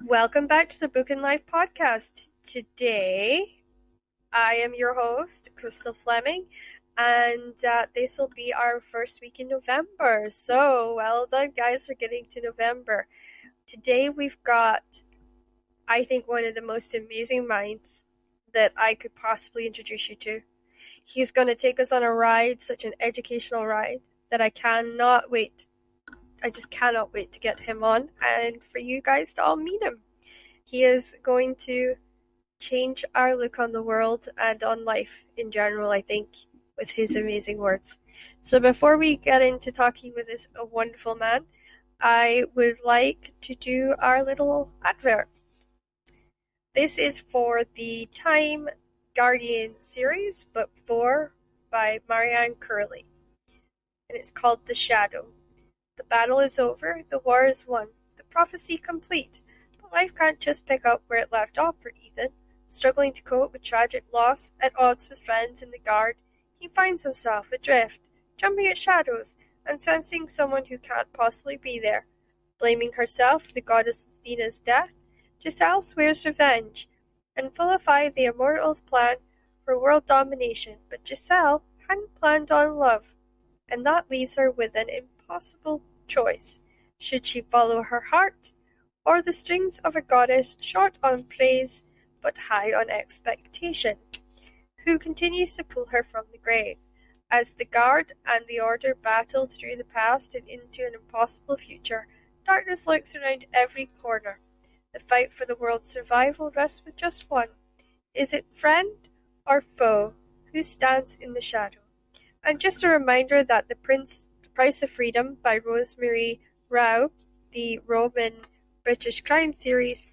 Welcome back to the Book and Life podcast. Today, I am your host, Crystal Fleming, and this will be our first week in November. So, well done, guys, for getting to November. Today, we've got, I think, one of the most amazing minds that I could possibly introduce you to. He's going to take us on a ride, such an educational ride, that I cannot wait. I just cannot wait to get him on and for you guys to all meet him. He is going to change our look on the world and on life in general, I think, with his amazing words. So before we get into talking with this wonderful man, I would like to do our little advert. This is for the Time Guardian series, Book 4 by Marianne Curley. And it's called The Shadow. The battle is over, the war is won, the prophecy complete, but life can't just pick up where it left off for Ethan. Struggling to cope with tragic loss, at odds with friends in the guard, he finds himself adrift, jumping at shadows, and sensing someone who can't possibly be there. Blaming herself for the goddess Athena's death, Giselle swears revenge, and vilify the immortals' plan for world domination, but Giselle hadn't planned on love, and that leaves her with an impossible choice. Should she follow her heart, or the strings of a goddess short on praise but high on expectation, who continues to pull her from the grave? As the guard and the order battle through the past and into an impossible future, darkness lurks around every corner. The fight for the world's survival rests with just one. Is it friend or foe who stands in the shadow? And just a reminder that The Price of Freedom by Rosemary Rao, the Roman-British crime series,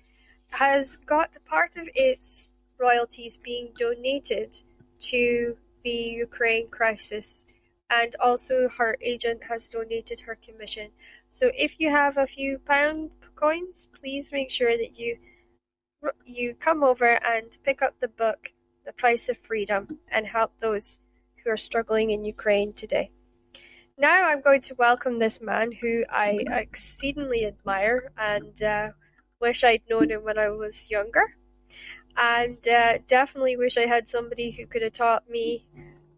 has got part of its royalties being donated to the Ukraine crisis, and also her agent has donated her commission. So if you have a few pound coins, please make sure that you come over and pick up the book, The Price of Freedom, and help those who are struggling in Ukraine today. Now I'm going to welcome this man who I exceedingly admire and wish I'd known him when I was younger, and definitely wish I had somebody who could have taught me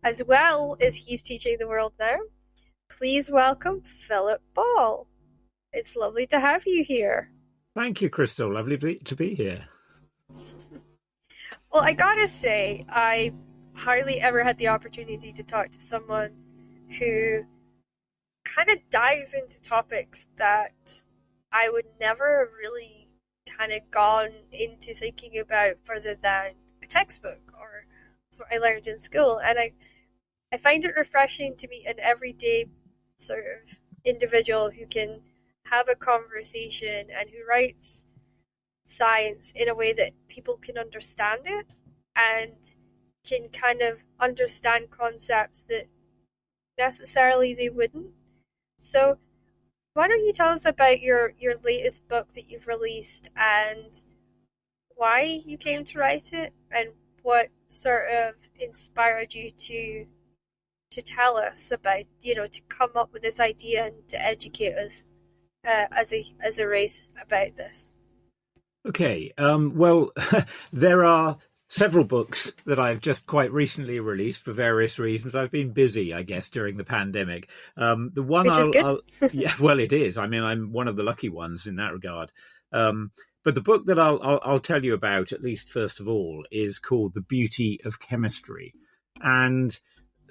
as well as he's teaching the world now. Please welcome Philip Ball. It's lovely to have you here. Thank you, Crystal. Lovely to be here. Well, I gotta say, I hardly ever had the opportunity to talk to someone who kind of dives into topics that I would never have really kind of gone into thinking about further than a textbook or what I learned in school. And I find it refreshing to meet an everyday sort of individual who can have a conversation and who writes science in a way that people can understand it and can kind of understand concepts that necessarily they wouldn't. So why don't you tell us about your latest book that you've released and why you came to write it and what sort of inspired you to tell us about, to come up with this idea and to educate us as a race about this. Okay, well, there are several books that I've just quite recently released for various reasons. I've been busy, I guess, during the pandemic. The one Which is good. Yeah, well, it is. I mean, I'm one of the lucky ones in that regard. But the book that I'll tell you about, at least first of all, is called The Beauty of Chemistry. And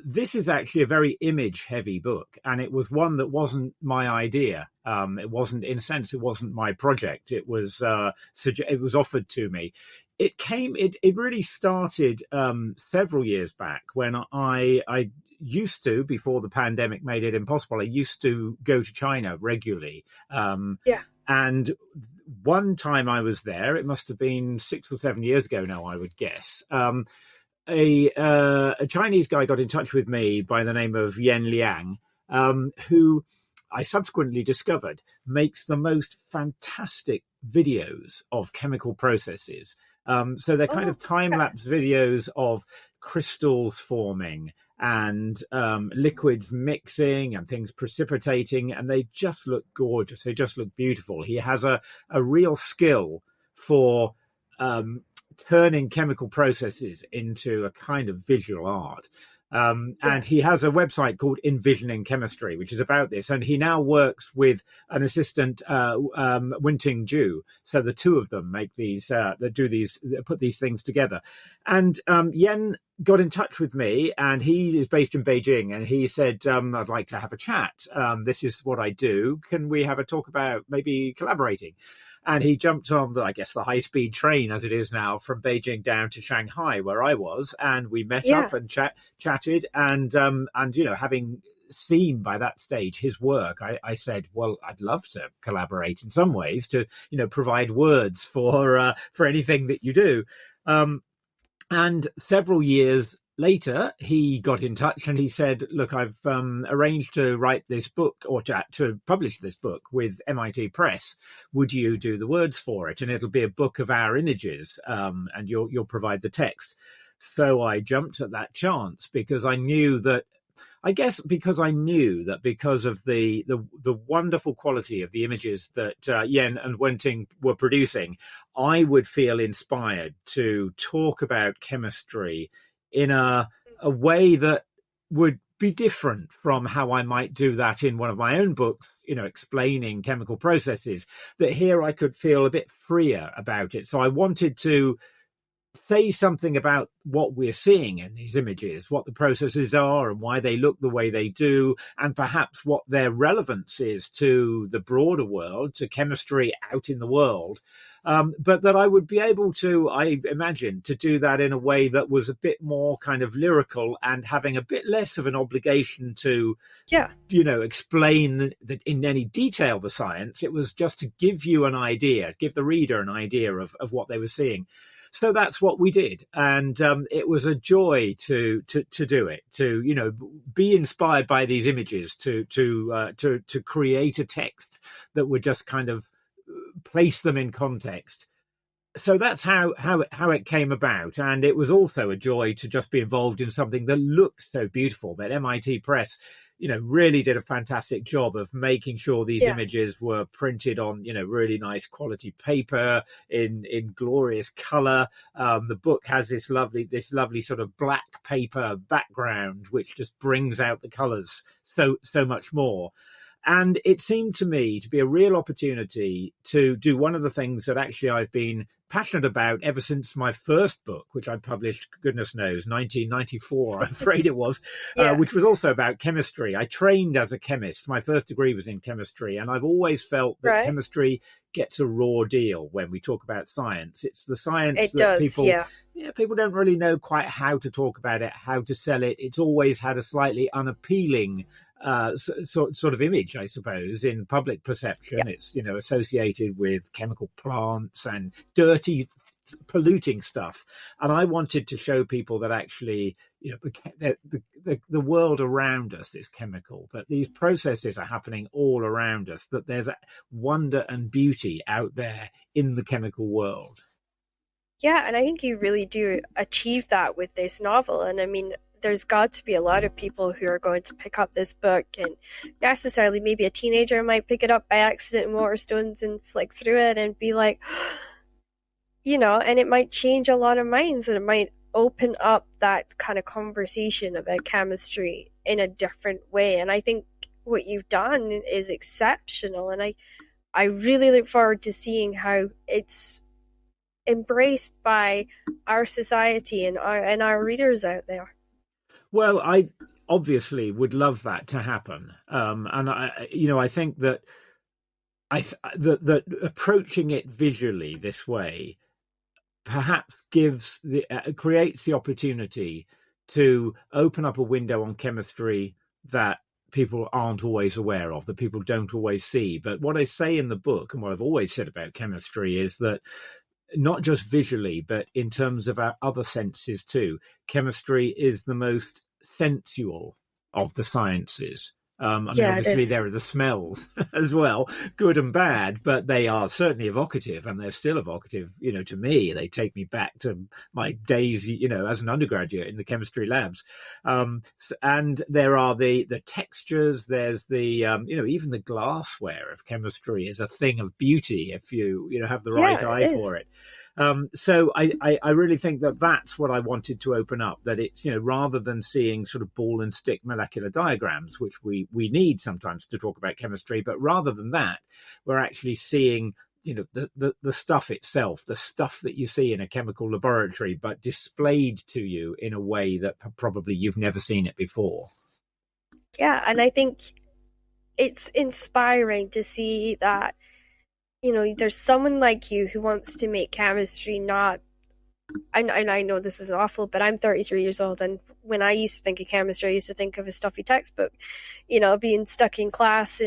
this is actually a very image-heavy book, and it was one that wasn't my idea. It wasn't, in a sense, it wasn't my project. It was offered to me. It really started several years back when I used to, before the pandemic made it impossible, I used to go to China regularly. And one time I was there, it must have been 6 or 7 years ago now, I would guess. A Chinese guy got in touch with me by the name of Yen Liang, who I subsequently discovered makes the most fantastic videos of chemical processes. So they're kind of time-lapse videos of crystals forming and liquids mixing and things precipitating, and they just look gorgeous. They just look beautiful. He has a real skill for turning chemical processes into a kind of visual art. And he has a website called Envisioning Chemistry, which is about this. And he now works with an assistant, Winting Ju. So the two of them make these, put these things together. And Yen got in touch with me, and he is based in Beijing. And he said, I'd like to have a chat. This is what I do. Can we have a talk about maybe collaborating? And he jumped on the high-speed train, as it is now, from Beijing down to Shanghai, where I was, and we met up and chatted. And having seen by that stage his work, I said, well, I'd love to collaborate in some ways to, provide words for anything that you do. And several years later, he got in touch and he said, look, I've arranged to write this book, or to publish this book with MIT Press. Would you do the words for it? And it'll be a book of our images, and you'll provide the text. So I jumped at that chance because I knew that, because of the wonderful quality of the images that Yen and Wenting were producing, I would feel inspired to talk about chemistry in a way that would be different from how I might do that in one of my own books, explaining chemical processes, that here I could feel a bit freer about it. So I wanted to say something about what we're seeing in these images, what the processes are and why they look the way they do, and perhaps what their relevance is to the broader world, to chemistry out in the world. But that I would be able to, I imagine, to do that in a way that was a bit more kind of lyrical and having a bit less of an obligation to, explain that in any detail the science. It was just to give you an idea, give the reader an idea of what they were seeing. So that's what we did, and it was a joy to do it. To be inspired by these images, to create a text that would just kind of place them in context. So that's how it came about, and it was also a joy to just be involved in something that looked so beautiful. That MIT Press, really did a fantastic job of making sure these images were printed on, really nice quality paper in glorious color. The book has this lovely sort of black paper background, which just brings out the colors so much more. And it seemed to me to be a real opportunity to do one of the things that actually I've been passionate about ever since my first book, which I published, goodness knows, 1994, I'm afraid it was, which was also about chemistry. I trained as a chemist. My first degree was in chemistry, and I've always felt that chemistry gets a raw deal when we talk about science. It's the science people don't really know quite how to talk about it, how to sell it. It's always had a slightly unappealing sort of image, I suppose, in public perception. It's associated with chemical plants and dirty, polluting stuff. And I wanted to show people that actually, the world around us is chemical, that these processes are happening all around us, that there's a wonder and beauty out there in the chemical world. Yeah, and I think you really do achieve that with this novel. And I mean, there's got to be a lot of people who are going to pick up this book, and necessarily maybe a teenager might pick it up by accident in Waterstones and flick through it and be like, and it might change a lot of minds, and it might open up that kind of conversation about chemistry in a different way. And I think what you've done is exceptional, and I really look forward to seeing how it's embraced by our society and our readers out there. Well, I obviously would love that to happen, and I think that that approaching it visually this way perhaps creates the opportunity to open up a window on chemistry that people aren't always aware of, that people don't always see. But what I say in the book, and what I've always said about chemistry, is that not just visually, but in terms of our other senses too, chemistry is the most sensual of the sciences. I mean, Yeah, it obviously is. there are the smells as well, good and bad, but they are certainly evocative, and they're still evocative. To me, they take me back to my days, as an undergraduate in the chemistry labs. And there are the textures. There's the, even the glassware of chemistry is a thing of beauty if you have the right Yeah, it eye for is. it. So I really think that that's what I wanted to open up, that it's, rather than seeing sort of ball and stick molecular diagrams, which we need sometimes to talk about chemistry, but rather than that, we're actually seeing, the stuff itself, the stuff that you see in a chemical laboratory, but displayed to you in a way that probably you've never seen it before. Yeah, and I think it's inspiring to see that, there's someone like you who wants to make chemistry not, and I know this is awful, but I'm 33 years old, and when I used to think of chemistry, I used to think of a stuffy textbook, being stuck in class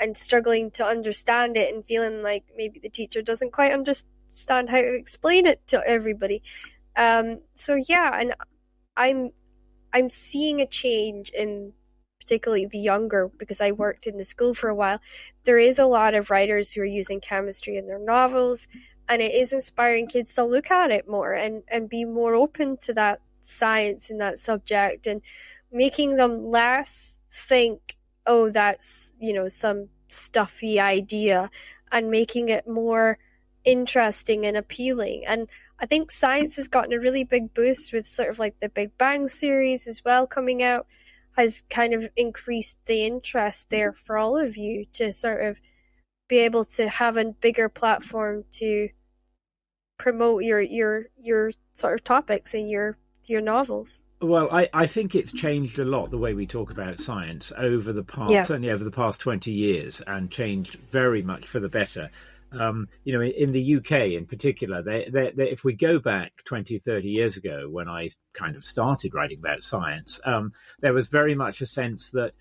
and struggling to understand it and feeling like maybe the teacher doesn't quite understand how to explain it to everybody. So yeah, and I'm seeing a change in particularly the younger, because I worked in the school for a while. There is a lot of writers who are using chemistry in their novels, and it is inspiring kids to look at it more and be more open to that science and that subject, and making them less think, oh, that's, some stuffy idea, and making it more interesting and appealing. And I think science has gotten a really big boost with sort of like the Big Bang series as well coming out, has kind of increased the interest there for all of you to sort of be able to have a bigger platform to promote your sort of topics in your novels. Well, I think it's changed a lot the way we talk about science over the past, Yeah. certainly over the past 20 years, and changed very much for the better. In the UK in particular, if we go back 20, 30 years ago, when I kind of started writing about science, there was very much a sense that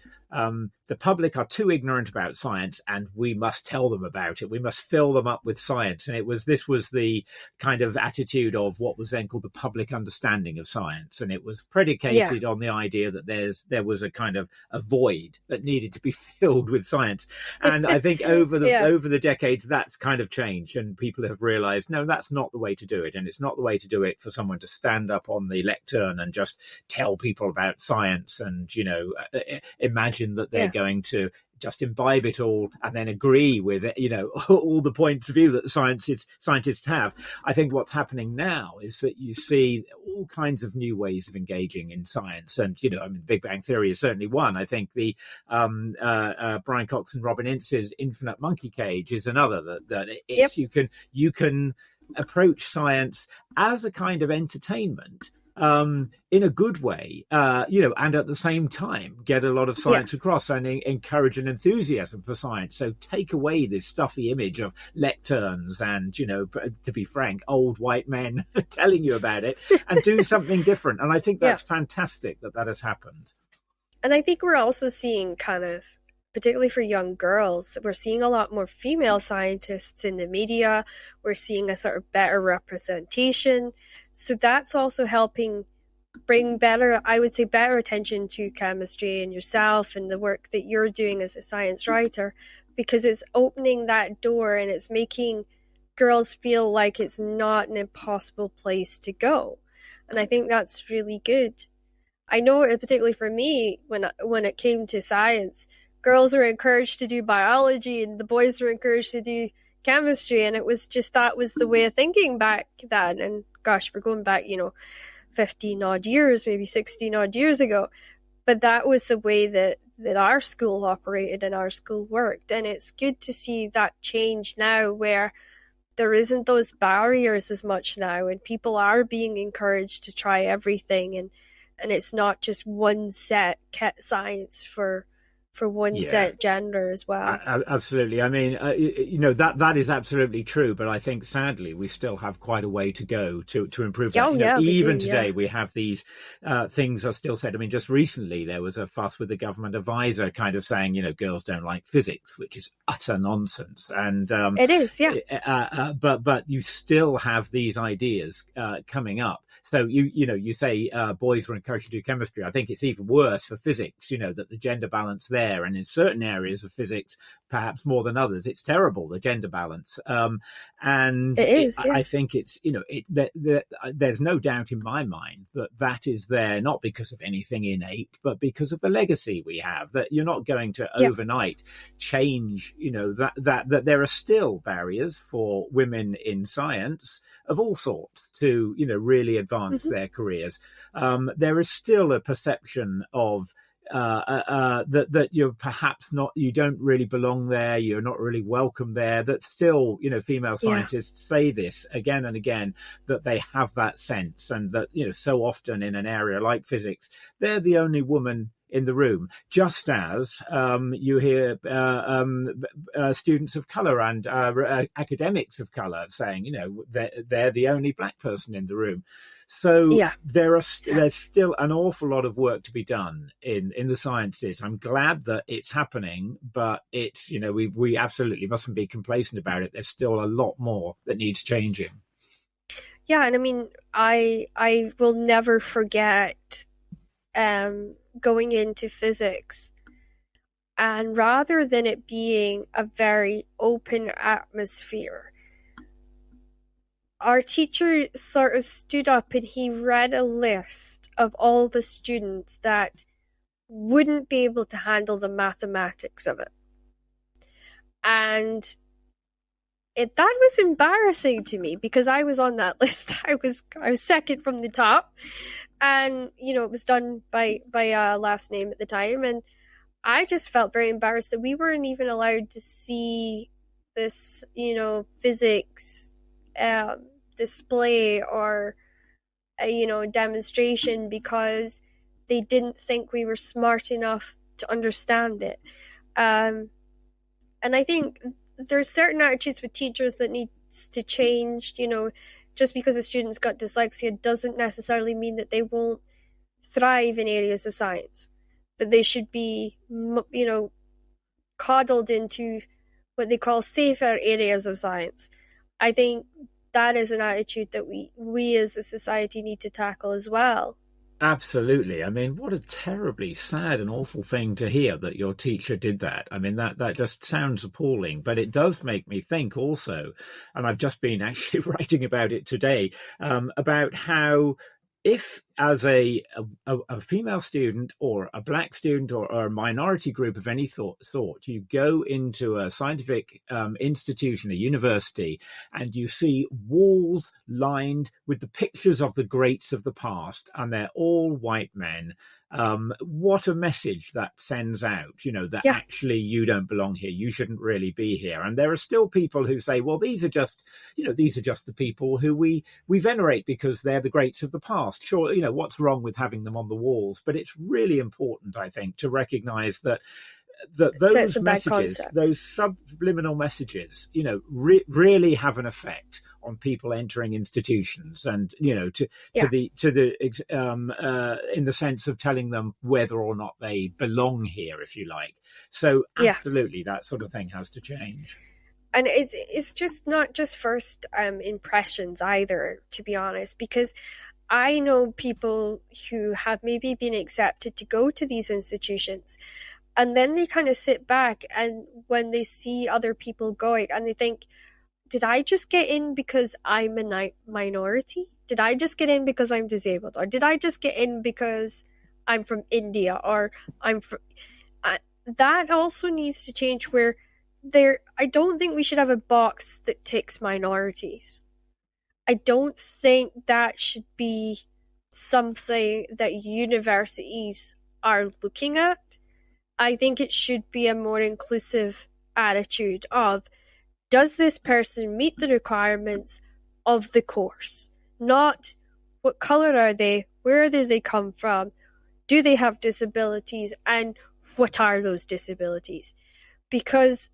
the public are too ignorant about science and we must tell them about it. We must fill them up with science. And this was the kind of attitude of what was then called the public understanding of science. And it was predicated on the idea that there was a kind of a void that needed to be filled with science. And I think over the decades, that's kind of changed, and people have realized, no, that's not the way to do it. And it's not the way to do it for someone to stand up on the lectern and just tell people about science and, imagine that they're going to just imbibe it all and then agree with it, all the points of view that scientists have. I think what's happening now is that you see all kinds of new ways of engaging in science. And, Big Bang Theory is certainly one. I think the Brian Cox and Robin Ince's Infinite Monkey Cage is another, that it's, you can approach science as a kind of entertainment, in a good way, and at the same time get a lot of science across and encourage an enthusiasm for science. So take away this stuffy image of lecterns and, to be frank, old white men telling you about it, and do something different. And I think that's fantastic that has happened. And I think we're also seeing kind of, particularly for young girls, we're seeing a lot more female scientists in the media. We're seeing a sort of better representation. So that's also helping bring better attention to chemistry and yourself and the work that you're doing as a science writer, because it's opening that door and it's making girls feel like it's not an impossible place to go. And I think that's really good. I know, particularly for me, when it came to science, girls were encouraged to do biology and the boys were encouraged to do chemistry, and it was just, that was the way of thinking back then. And gosh, we're going back 15 odd years, maybe 16 odd years ago, but that was the way that our school operated and our school worked. And it's good to see that change now, where there isn't those barriers as much now, and people are being encouraged to try everything, and it's not just one set science for one set gender as well. Absolutely. I mean, that is absolutely true. But I think, sadly, we still have quite a way to go to improve that. Even today, we have these things are still said. I mean, just recently, there was a fuss with the government advisor kind of saying, girls don't like physics, which is utter nonsense. And it is, but you still have these ideas coming up. So you say boys were encouraged to do chemistry. I think it's even worse for physics. That the gender balance there there. And in certain areas of physics, perhaps more than others, it's terrible, the gender balance. And It is, I yeah. think it's, there's no doubt in my mind that is there, not because of anything innate, but because of the legacy we have, that you're not going to Yeah. overnight change, that there are still barriers for women in science of all sorts to, really advance their careers. There is still a perception of that you're perhaps not, you don't really belong there, you're not really welcome there, that still, female Yeah. scientists say this again and again, that they have that sense, and that, so often in an area like physics, they're the only woman in the room, just as you hear students of color and academics of color saying, they're the only black person in the room. So Yeah. there's still an awful lot of work to be done in the sciences. I'm glad that it's happening, but it's, we absolutely mustn't be complacent about it. There's still a lot more that needs changing. Yeah, and I mean, I will never forget going into physics, and rather than it being a very open atmosphere, our teacher sort of stood up and he read a list of all the students that wouldn't be able to handle the mathematics of it. And that was embarrassing to me because I was on that list. I was second from the top, and it was done by last name at the time, and I just felt very embarrassed that we weren't even allowed to see this, physics display or a demonstration because they didn't think we were smart enough to understand it. And I think there's certain attitudes with teachers that needs to change. Just because a student's got dyslexia doesn't necessarily mean that they won't thrive in areas of science. That they should be, coddled into what they call safer areas of science. I think that is an attitude that we as a society need to tackle as well. Absolutely. I mean, what a terribly sad and awful thing to hear that your teacher did that. I mean, that just sounds appalling, but it does make me think also, and I've just been actually writing about it today, about how if as a female student or a black student or a minority group of any sort, you go into a scientific institution, a university, and you see walls lined with the pictures of the greats of the past, and they're all white men, what a message that sends out, that Yeah. actually you don't belong here, you shouldn't really be here. And there are still people who say, well, these are just the people who we venerate because they're the greats of the past. Sure, what's wrong with having them on the walls? But it's really important, I think, to recognize that those messages, those subliminal messages, really have an effect on people entering institutions, and in the sense of telling them whether or not they belong here, if you like. So absolutely, that sort of thing has to change. And it's just not just first impressions either, to be honest, because I know people who have maybe been accepted to go to these institutions, and then they kind of sit back, and when they see other people going, and they think, did I just get in because I'm a minority? Did I just get in because I'm disabled? Or did I just get in because I'm from India? Or I'm from... that also needs to change, where I don't think we should have a box that ticks minorities. I don't think that should be something that universities are looking at. I think it should be a more inclusive attitude of, does this person meet the requirements of the course? Not what color are they, where do they come from, do they have disabilities, and what are those disabilities? Because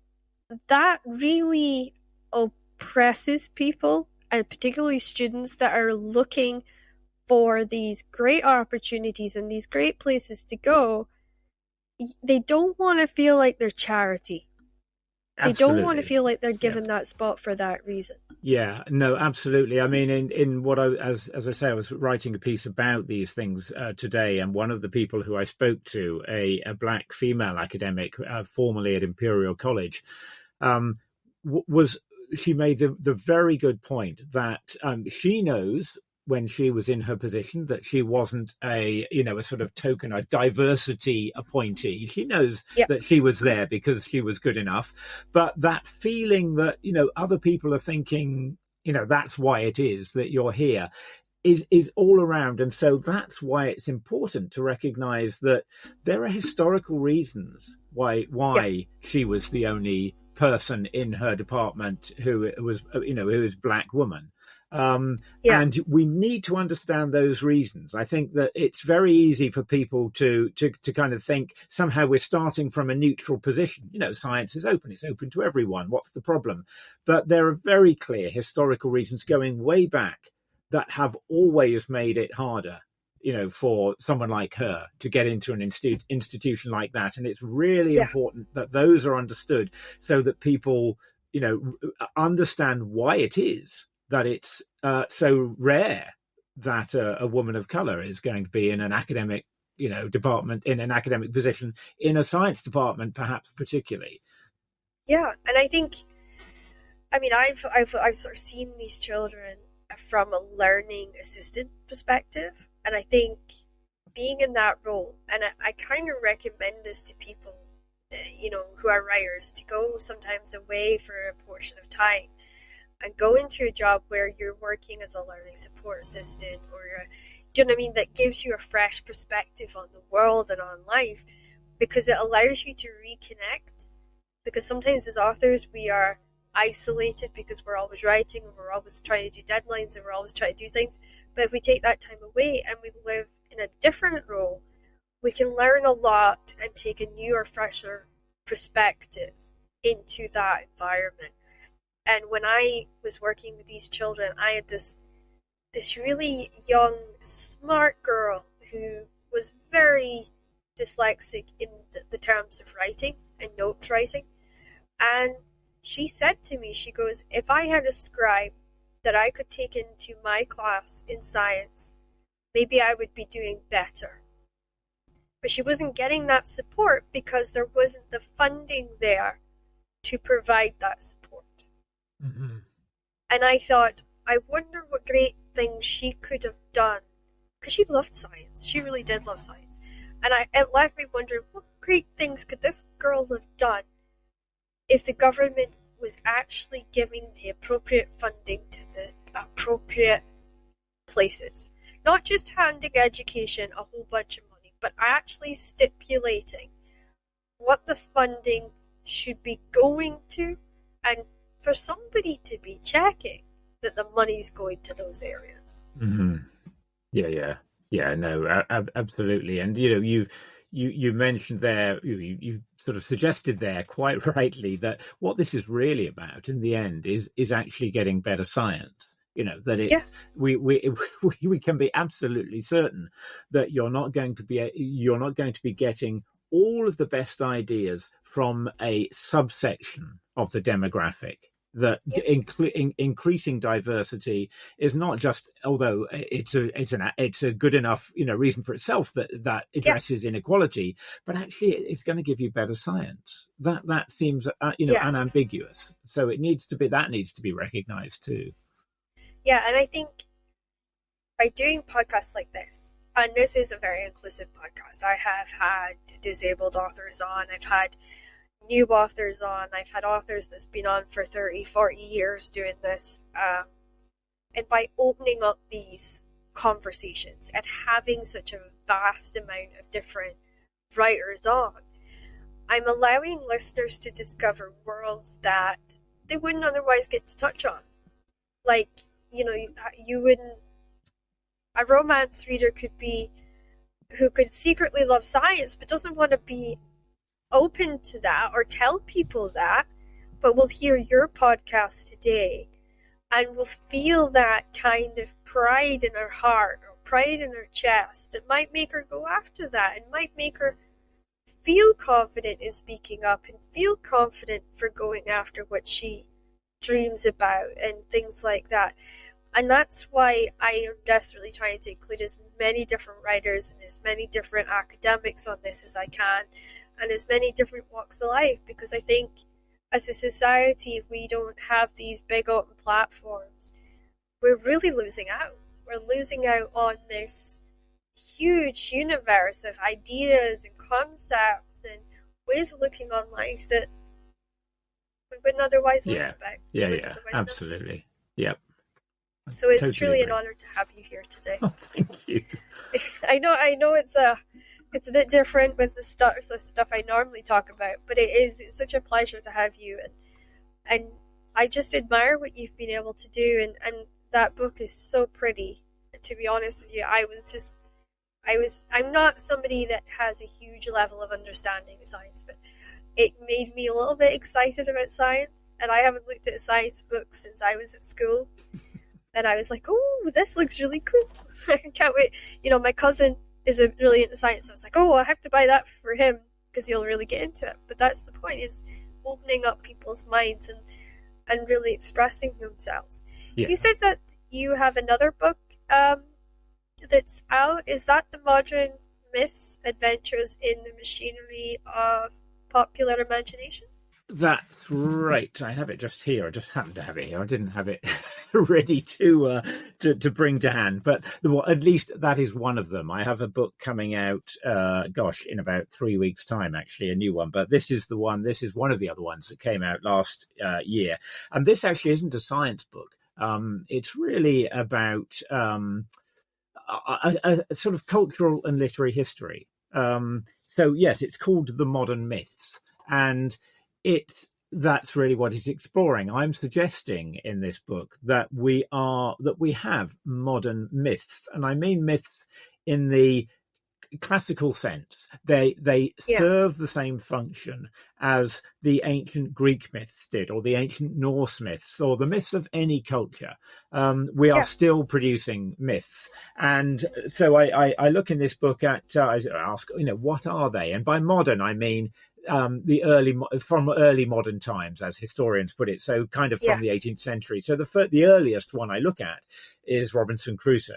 that really oppresses people, and particularly students that are looking for these great opportunities and these great places to go. They don't want to feel like they're charity. They don't want to feel like they're given that spot for that reason. Yeah, no, absolutely. I mean, in what I as I say, I was writing a piece about these things today, and one of the people who I spoke to, a black female academic, formerly at Imperial College, um, was she made the very good point that she knows when she was in her position that she wasn't a sort of token, a diversity appointee. She knows Yeah, that she was there because she was good enough, but that feeling that other people are thinking that's why it is that you're here is all around. And so that's why it's important to recognize that there are historical reasons yeah, why she was the only person in her department who was black woman. yeah, And we need to understand those reasons. I think that it's very easy for people to kind of think somehow we're starting from a neutral position. Science is open; it's open to everyone. What's the problem? But there are very clear historical reasons going way back that have always made it harder, for someone like her to get into an institution like that. And it's really yeah, important that those are understood so that people, understand why it is that it's so rare that a woman of color is going to be in an academic, department, in an academic position, in a science department, perhaps particularly. yeah. And I think, I mean, I've sort of seen these children from a learning assistant perspective, and I think being in that role, and I kind of recommend this to people, who are writers, to go sometimes away for a portion of time and go into a job where you're working as a learning support assistant, or do you know what I mean? That gives you a fresh perspective on the world and on life, because it allows you to reconnect. Because sometimes as authors, we are isolated because we're always writing and we're always trying to do deadlines and we're always trying to do things. But if we take that time away and we live in a different role, we can learn a lot and take a new or fresher perspective into that environment. And when I was working with these children, I had this really young, smart girl who was very dyslexic in the terms of writing and note writing. And she said to me, she goes, if I had a scribe that I could take into my class in science, maybe I would be doing better. But she wasn't getting that support because there wasn't the funding there to provide that support. Mm-hmm. And I thought, I wonder what great things she could have done. Because she loved science. She really did love science. And it left me wondering, what great things could this girl have done if the government was actually giving the appropriate funding to the appropriate places? Not just handing education a whole bunch of money, but actually stipulating what the funding should be going to, and for somebody to be checking that the money's going to those areas. Mm-hmm. Yeah. No, absolutely. And you mentioned there, you sort of suggested there quite rightly that what this is really about in the end is actually getting better science. That Yeah, we can be absolutely certain that you're not going to be getting all of the best ideas from a subsection of the demographic. That yeah, increasing diversity is not just, although it's a good enough reason for itself that yeah, addresses inequality, but actually it's going to give you better science. That seems yes. unambiguous. So that needs to be recognized too. Yeah, and I think by doing podcasts like this, and this is a very inclusive podcast, I have had disabled authors on, I've had new authors on, I've had authors that's been on for 30, 40 years doing this. And by opening up these conversations and having such a vast amount of different writers on, I'm allowing listeners to discover worlds that they wouldn't otherwise get to touch on. Like, you wouldn't, a romance reader could be, who could secretly love science but doesn't want to be open to that or tell people that, but will hear your podcast today and will feel that kind of pride in her heart or pride in her chest that might make her go after that and might make her feel confident in speaking up and feel confident for going after what she dreams about and things like that. And that's why I am desperately trying to include as many different writers and as many different academics on this as I can, and as many different walks of life, because I think as a society, if we don't have these big open platforms, we're really losing out. We're losing out on this huge universe of ideas and concepts and ways of looking on life that we wouldn't otherwise learn about. Yeah, absolutely. Yep. So it's totally truly agree. An honor to have you here today. Oh, thank you. I know it's a bit different with the stuff I normally talk about, but it's such a pleasure to have you, and I just admire what you've been able to do, and that book is so pretty. And to be honest with you, I'm not somebody that has a huge level of understanding of science, but it made me a little bit excited about science, and I haven't looked at a science book since I was at school. And I was like, oh, this looks really cool. I can't wait. My cousin is really into science. So I was like, oh, I have to buy that for him because he'll really get into it. But that's the point, is opening up people's minds and really expressing themselves. Yeah. You said that you have another book that's out. Is that The Modern Myths, Adventures in the Machinery of Popular Imagination? That's right. I have it just here. I just happened to have it here. I didn't have it ready to bring to hand, but at least that is one of them. I have a book coming out, in about 3 weeks' time, actually, a new one. But this is the one. This is one of the other ones that came out last year, and this actually isn't a science book. It's really about a sort of cultural and literary history. So yes, it's called The Modern Myths, and that's really what it's exploring. I'm suggesting in this book that we have modern myths, and I mean myths in the classical sense. They serve the same function as the ancient Greek myths did, or the ancient Norse myths, or the myths of any culture. We are still producing myths, and so I look in this book at I ask, what are they? And by modern, I mean from early modern times, as historians put it, so kind of from the 18th century. So the earliest one I look at is Robinson Crusoe.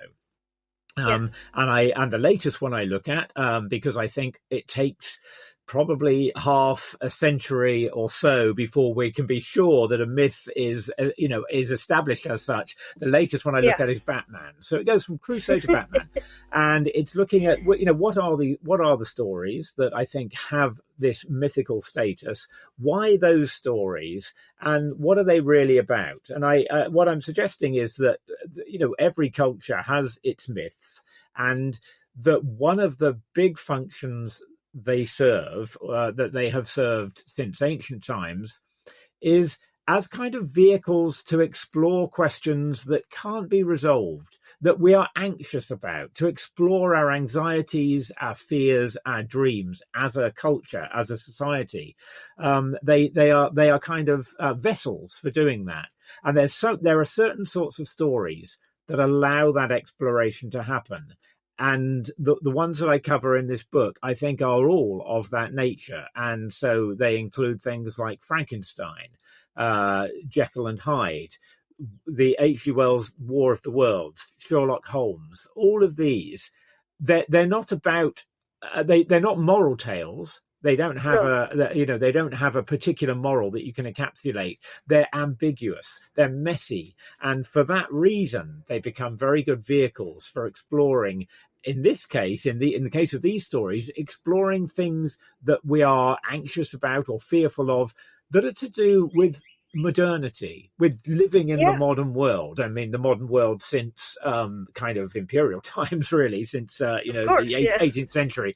And the latest one I look at, because I think it takes probably half a century or so before we can be sure that a myth is established as such. The latest one I look at is Batman. So it goes from Crusoe to Batman, and it's looking at what are the stories that I think have this mythical status, why those stories, and what are they really about? And what I'm suggesting is that every culture has its myths, and that one of the big functions they serve, that they have served since ancient times, is as kind of vehicles to explore questions that can't be resolved, that we are anxious about, to explore our anxieties, our fears, our dreams as a culture, as a society. They are kind of vessels for doing that. And there are certain sorts of stories that allow that exploration to happen. And the ones that I cover in this book, I think, are all of that nature. And so they include things like Frankenstein, Jekyll and Hyde, the H.G. Wells' War of the Worlds, Sherlock Holmes. All of these, they're not about, they're not moral tales. They don't have they don't have a particular moral that you can encapsulate. They're ambiguous, they're messy, and for that reason, they become very good vehicles for exploring. In this case, in the case of these stories, exploring things that we are anxious about or fearful of, that are to do with modernity, with living in the modern world. I mean, the modern world since kind of imperial times, really, since the 18th century.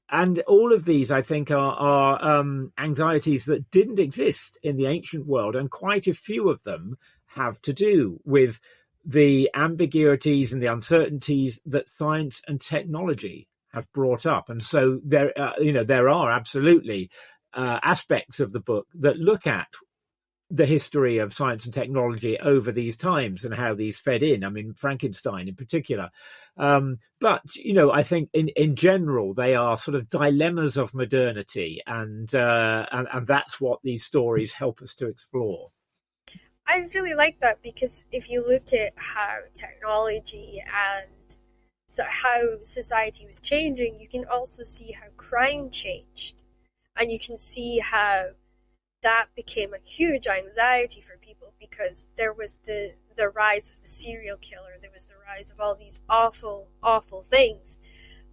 And all of these, I think, are anxieties that didn't exist in the ancient world, and quite a few of them have to do with the ambiguities and the uncertainties that science and technology have brought up. And so there are absolutely aspects of the book that look at the history of science and technology over these times and how these fed in. I mean, Frankenstein in particular. But, I think in general, they are sort of dilemmas of modernity. And that's what these stories help us to explore. I really like that because if you look at how technology and so how society was changing, you can also see how crime changed. And you can see how that became a huge anxiety for people because there was the rise of the serial killer, there was the rise of all these awful, awful things.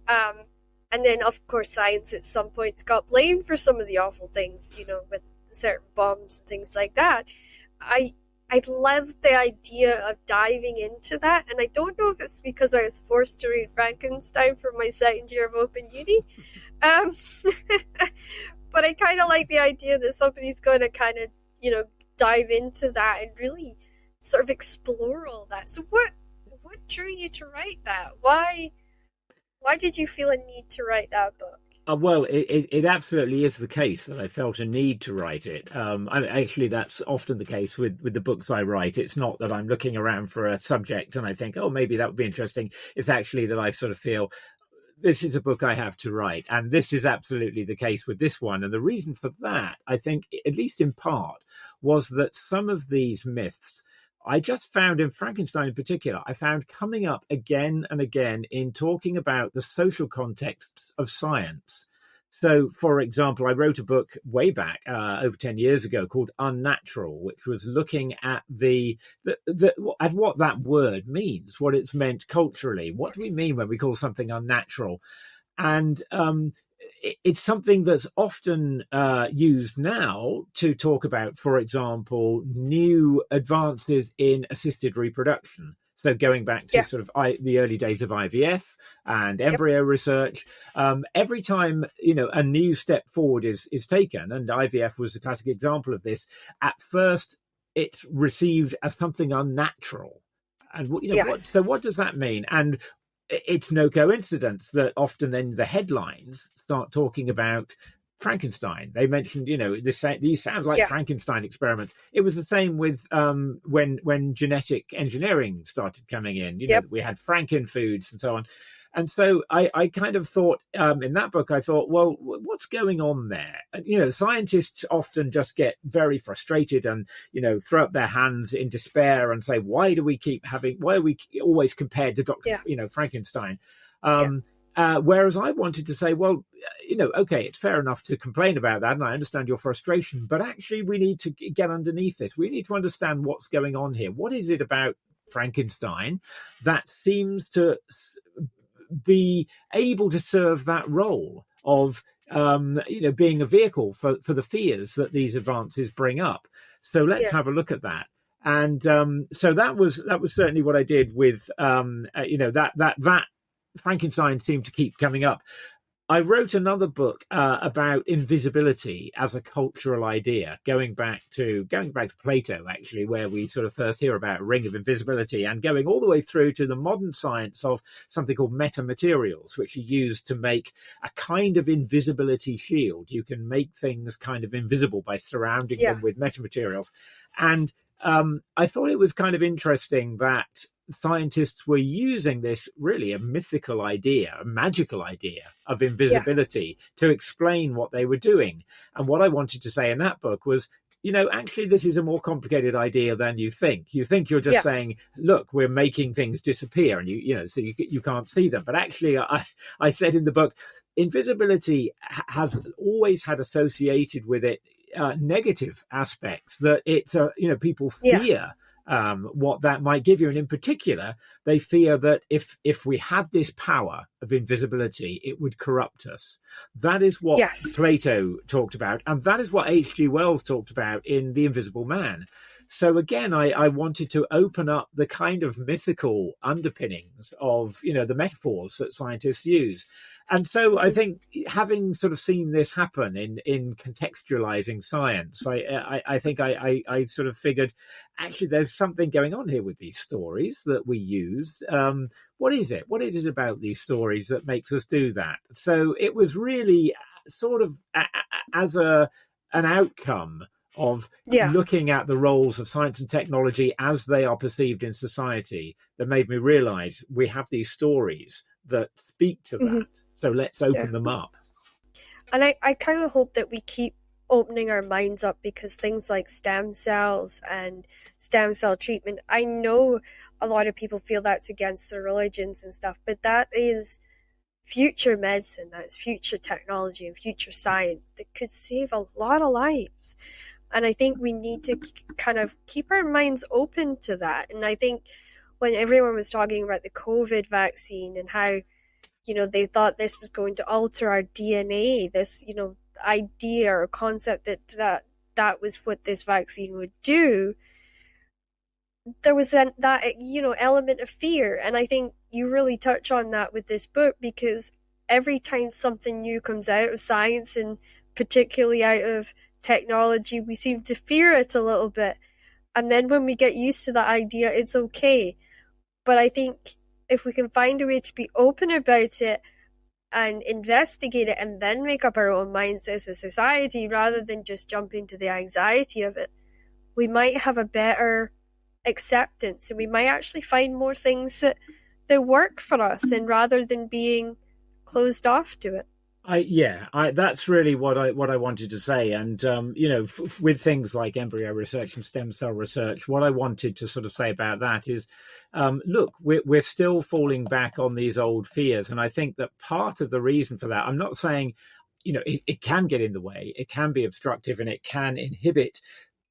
Um, and then, of course, science at some points got blamed for some of the awful things, with certain bombs and things like that. I I love the idea of diving into that, and I don't know if it's because I was forced to read Frankenstein for my second year of Open Uni, um, but I kind of like the idea that somebody's going to kind of dive into that and really sort of explore all that. So what drew you to write that? Why did you feel a need to write that book? Well, it absolutely is the case that I felt a need to write it. Actually, that's often the case with the books I write. It's not that I'm looking around for a subject and I think, oh, maybe that would be interesting. It's actually that I sort of feel this is a book I have to write. And this is absolutely the case with this one. And the reason for that, I think, at least in part, was that some of these myths I just found in Frankenstein in particular, I found coming up again and again in talking about the social context of science. So, for example, I wrote a book way back over 10 years ago called Unnatural, which was looking at at what that word means, what it's meant culturally. What do we mean when we call something unnatural? And it's something that's often used now to talk about, for example, new advances in assisted reproduction. So going back to sort of the early days of IVF and embryo research, every time a new step forward is taken, and IVF was a classic example of this. At first, it's received as something unnatural, and so what does that mean? And it's no coincidence that often then the headlines start talking about Frankenstein. They mentioned, these sound like Frankenstein experiments. It was the same with when genetic engineering started coming in. We had Frankenfoods and so on. And so I kind of thought in that book, I thought, well, what's going on there? Scientists often just get very frustrated and, throw up their hands in despair and say, why are we always compared to Dr. Frankenstein? Whereas I wanted to say, well, okay, it's fair enough to complain about that, and I understand your frustration, but actually we need to get underneath this. We need to understand what's going on here. What is it about Frankenstein that seems to be able to serve that role of being a vehicle for the fears that these advances bring up? So let's have a look at that. And so that was certainly what I did with that Frankenstein seemed to keep coming up. I wrote another book about invisibility as a cultural idea, going back to Plato, actually, where we sort of first hear about a ring of invisibility, and going all the way through to the modern science of something called metamaterials, which are used to make a kind of invisibility shield. You can make things kind of invisible by surrounding them with metamaterials. And I thought it was kind of interesting that scientists were using this really a mythical idea, a magical idea of invisibility to explain what they were doing. And what I wanted to say in that book was, actually, this is a more complicated idea than you think. You think you're just saying, look, we're making things disappear and so you can't see them. But actually, I said in the book, invisibility has always had associated with it negative aspects, that it's people fear what that might give you. And in particular, they fear that if we had this power of invisibility, it would corrupt us. That is what Plato talked about. And that is what H.G. Wells talked about in The Invisible Man. So again, I wanted to open up the kind of mythical underpinnings of, the metaphors that scientists use. And so I think, having sort of seen this happen in contextualizing science, I think I sort of figured, actually, there's something going on here with these stories that we use. What is it? What is it about these stories that makes us do that? So it was really sort of as an outcome of looking at the roles of science and technology as they are perceived in society that made me realize we have these stories that speak to that. So let's open them up. And I kind of hope that we keep opening our minds up, because things like stem cells and stem cell treatment, I know a lot of people feel that's against their religions and stuff, but that is future medicine, that's future technology and future science that could save a lot of lives. And I think we need to kind of keep our minds open to that. And I think when everyone was talking about the COVID vaccine and how, they thought this was going to alter our DNA, this, idea or concept that was what this vaccine would do, there was that element of fear. And I think you really touch on that with this book, because every time something new comes out of science, and particularly out of technology, we seem to fear it a little bit. And then when we get used to that idea, it's okay. But I think if we can find a way to be open about it and investigate it and then make up our own minds as a society, rather than just jump into the anxiety of it, we might have a better acceptance, and we might actually find more things that work for us, and rather than being closed off to it. That's really what I wanted to say. And, with things like embryo research and stem cell research, what I wanted to sort of say about that is, look, we're still falling back on these old fears. And I think that part of the reason for that, I'm not saying, it can get in the way, it can be obstructive, and it can inhibit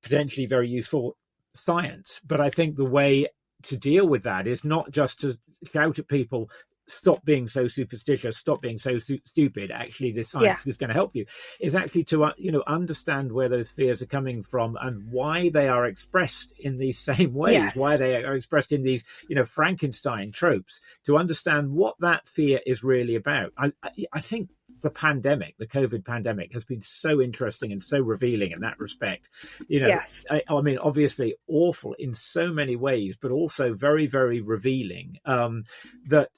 potentially very useful science. But I think the way to deal with that is not just to shout at people, stop being so superstitious, stop being so stupid, actually this science is going to help you, is actually to understand where those fears are coming from and why they are expressed in these same ways, why they are expressed in these Frankenstein tropes, to understand what that fear is really about. I think the COVID pandemic has been so interesting and so revealing in that respect. I mean, obviously awful in so many ways, but also very, very revealing, that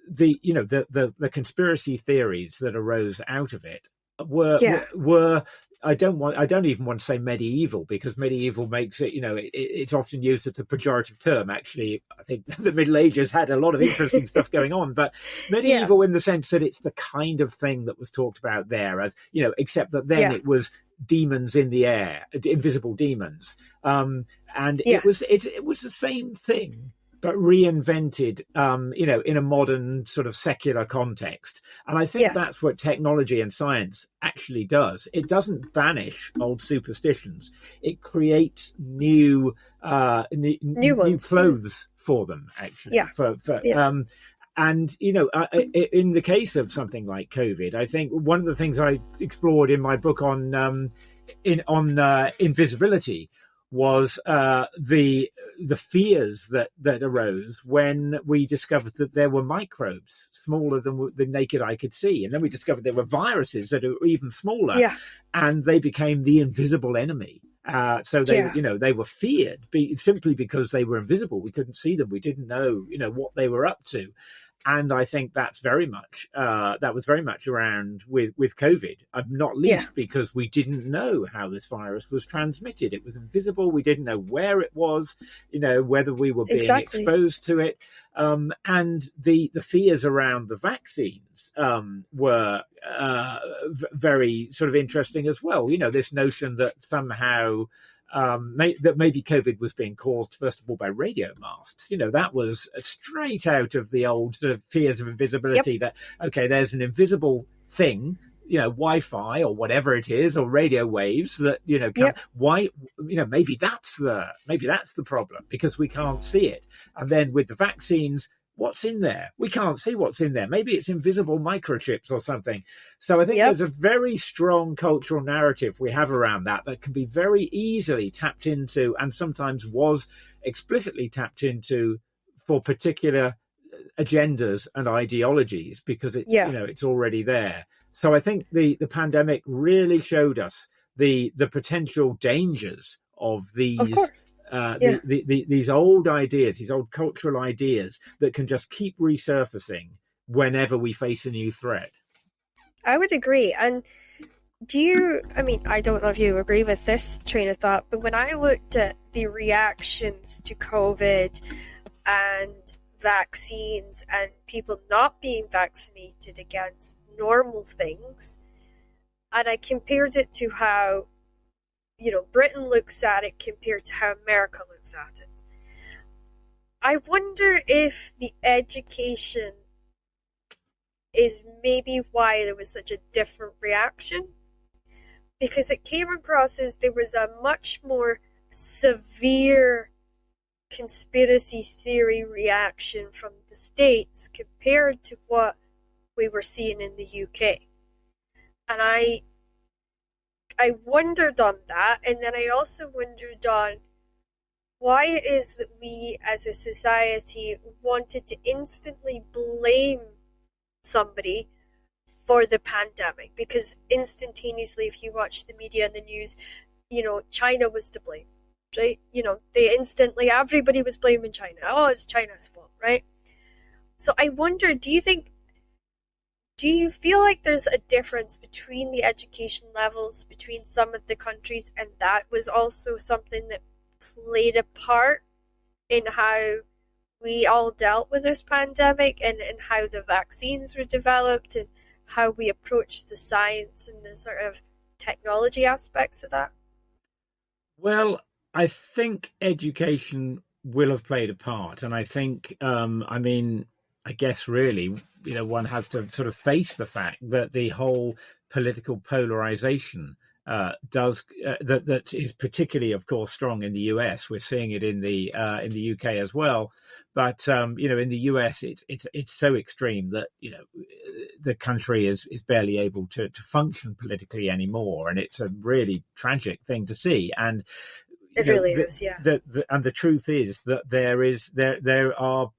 the conspiracy theories that arose out of it were I don't even want to say medieval, because medieval makes it, it's often used as a pejorative term. Actually, I think the Middle Ages had a lot of interesting stuff going on, but medieval in the sense that it's the kind of thing that was talked about there, as except that then it was demons in the air, invisible demons, and it was the same thing, but reinvented, in a modern sort of secular context. And I think that's what technology and science actually does. It doesn't banish old superstitions. It creates new clothes for them, actually. And, in the case of something like COVID, I think one of the things I explored in my book on invisibility was the fears that arose when we discovered that there were microbes smaller than the naked eye could see, and then we discovered there were viruses that are even smaller, and they became the invisible enemy. So they were feared simply because they were invisible. We couldn't see them. We didn't know what they were up to. And I think that's very much that was very much around with COVID, not least because we didn't know how this virus was transmitted. It was invisible. We didn't know where it was, whether we were being exposed to it. And the fears around the vaccines were very sort of interesting as well. This notion that somehow that maybe COVID was being caused, first of all, by radio masts. That was straight out of the old sort of fears of invisibility, that, okay, there's an invisible thing, Wi-Fi or whatever it is, or radio waves that, why, maybe that's the problem, because we can't see it. And then with the vaccines, what's in there? We can't see what's in there. Maybe it's invisible microchips or something. So I think there's a very strong cultural narrative we have around that can be very easily tapped into, and sometimes was explicitly tapped into for particular agendas and ideologies, because it's it's already there. So I think the pandemic really showed us the potential dangers of these. Of course. These old ideas, these old cultural ideas that can just keep resurfacing whenever we face a new threat. I would agree. And I don't know if you agree with this train of thought, but when I looked at the reactions to COVID and vaccines and people not being vaccinated against normal things, and I compared it to how Britain looks at it compared to how America looks at it. I wonder if the education is maybe why there was such a different reaction, because it came across as there was a much more severe conspiracy theory reaction from the States compared to what we were seeing in the UK. And I wondered on that, and then I also wondered on why it is that we as a society wanted to instantly blame somebody for the pandemic, because instantaneously, if you watch the media and the news, China was to blame, right? They instantly, everybody was blaming China. Oh, it's China's fault, right? So I wonder, do you feel like there's a difference between the education levels between some of the countries, and that was also something that played a part in how we all dealt with this pandemic, and how the vaccines were developed, and how we approach the science and the sort of technology aspects of that? Well, I think education will have played a part, and I think, I guess really, one has to sort of face the fact that the whole political polarization that is particularly, of course, strong in the US. We're seeing it in the UK as well, but in the US, it's so extreme that the country is barely able to function politically anymore, and it's a really tragic thing to see. And it really is, yeah. And the truth is that there are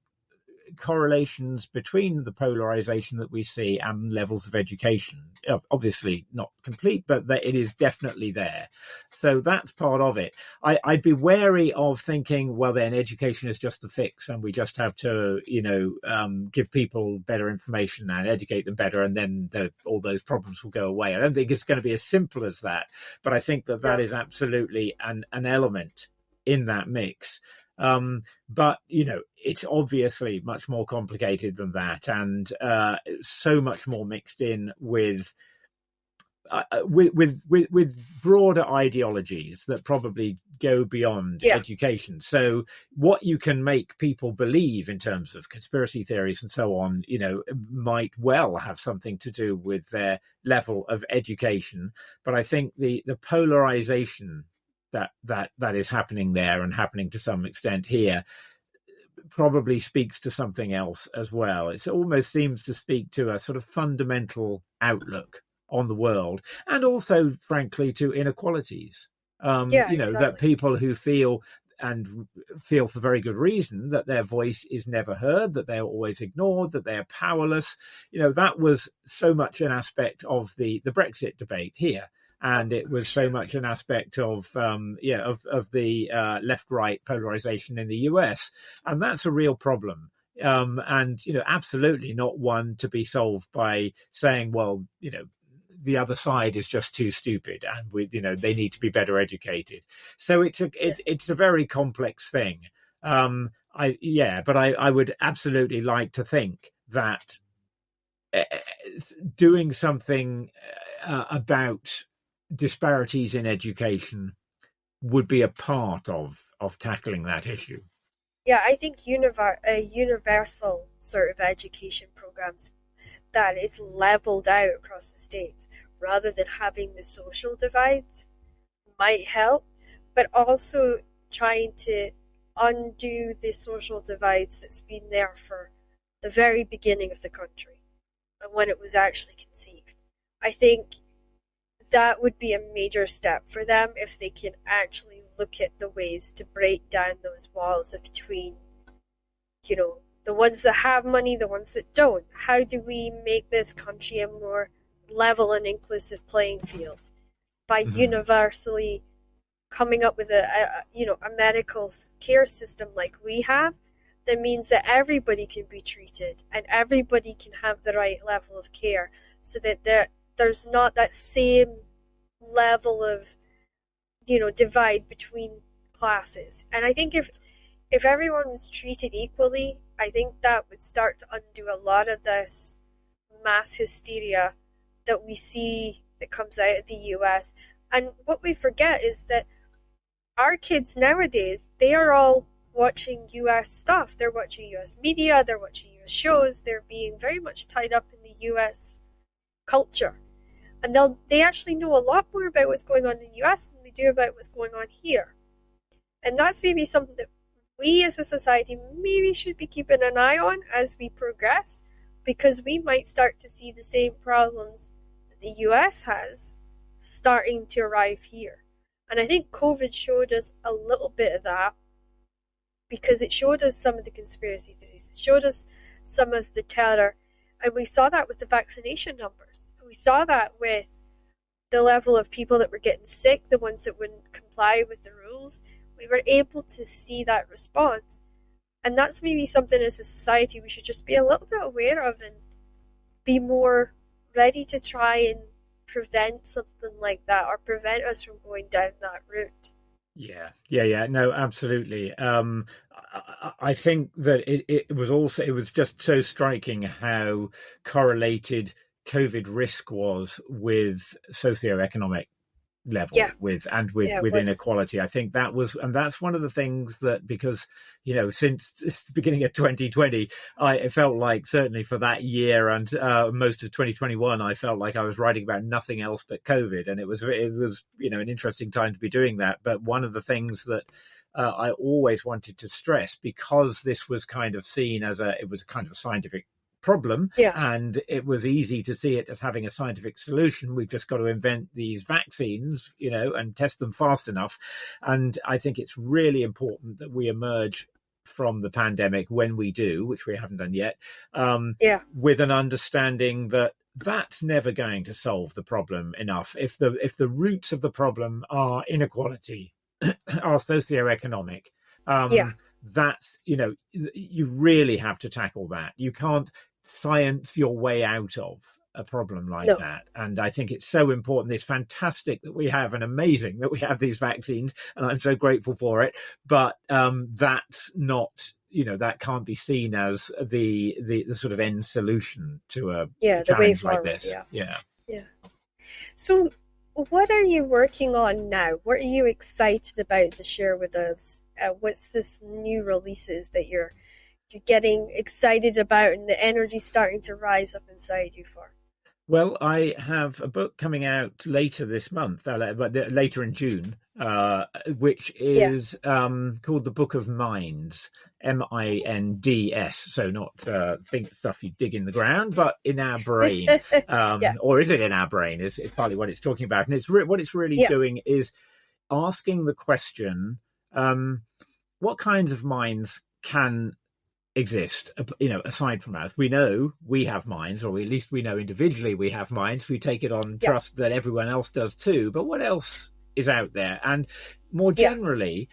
correlations between the polarization that we see and levels of education. Obviously not complete, but it is definitely there. So that's part of it. I'd be wary of thinking, well, then education is just the fix, and we just have to, give people better information and educate them better, and then all those problems will go away. I don't think it's going to be as simple as that, but I think that is absolutely an element in that mix. But it's obviously much more complicated than that, and so much more mixed in with broader ideologies that probably go beyond education. So what you can make people believe in terms of conspiracy theories and so on, might well have something to do with their level of education. But I think the polarization that is happening there, and happening to some extent here, probably speaks to something else as well. It almost seems to speak to a sort of fundamental outlook on the world, and also, frankly, to inequalities. Exactly. That people who feel for very good reason that their voice is never heard, that they're always ignored, that they're powerless. That was so much an aspect of the Brexit debate here. And it was so much an aspect of the left-right polarization in the US, and that's a real problem. And absolutely not one to be solved by saying, well, the other side is just too stupid, and they need to be better educated. So it's a very complex thing. But I would absolutely like to think that doing something about disparities in education would be a part of tackling that issue. Yeah, I think universal sort of education programs that is leveled out across the states, rather than having the social divides, might help, but also trying to undo the social divides that's been there for the very beginning of the country and when it was actually conceived. I think that would be a major step for them, if they can actually look at the ways to break down those walls of between, the ones that have money, the ones that don't. How do we make this country a more level and inclusive playing field? By universally coming up with a medical care system like we have, that means that everybody can be treated and everybody can have the right level of care, so that there's not that same level of divide between classes. And I think if everyone was treated equally, I think that would start to undo a lot of this mass hysteria that we see that comes out of the US. And what we forget is that our kids nowadays, they are all watching US stuff. They're watching US media, they're watching US shows, they're being very much tied up in the US culture. And they actually know a lot more about what's going on in the US than they do about what's going on here. And that's maybe something that we as a society maybe should be keeping an eye on as we progress, because we might start to see the same problems that the US has starting to arrive here. And I think COVID showed us a little bit of that, because it showed us some of the conspiracy theories. It showed us some of the terror. And we saw that with the vaccination numbers. We saw that with the level of people that were getting sick, the ones that wouldn't comply with the rules. We were able to see that response. And that's maybe something as a society we should just be a little bit aware of and be more ready to try and prevent something like that, or prevent us from going down that route. Yeah. No, absolutely. I think that it was just so striking how correlated COVID risk was with socioeconomic level, with inequality. I think that's one of the things that, because since the beginning of 2020, it felt like, certainly for that year and most of 2021, I felt like I was writing about nothing else but COVID, and it was an interesting time to be doing that. But one of the things that I always wanted to stress, because this was kind of seen as it was a kind of a scientific problem, and it was easy to see it as having a scientific solution. We've just got to invent these vaccines, and test them fast enough. And I think it's really important that we emerge from the pandemic, when we do, which we haven't done yet, with an understanding that that's never going to solve the problem enough. If the roots of the problem are inequality, are socioeconomic, that you really have to tackle that. You can't science your way out of a problem like that. And I think it's so important. It's fantastic that we have, and amazing that we have these vaccines, and I'm so grateful for it. But that's not, that can't be seen as the sort of end solution to a challenge like this. Yeah. So what are you working on now? What are you excited about to share with us? What's this new releases that you're getting excited about, and the energy starting to rise up inside you for? Well, I have a book coming out later this month, later in June, which is called The Book of Minds, Minds. So not think stuff you dig in the ground, but in our brain. Or is it in our brain? Is partly what it's talking about. And what it's really doing is asking the question, what kinds of minds can exist, aside from us? We know we have minds, or at least we know individually we have minds. We take it on trust that everyone else does too. But what else is out there? And more generally,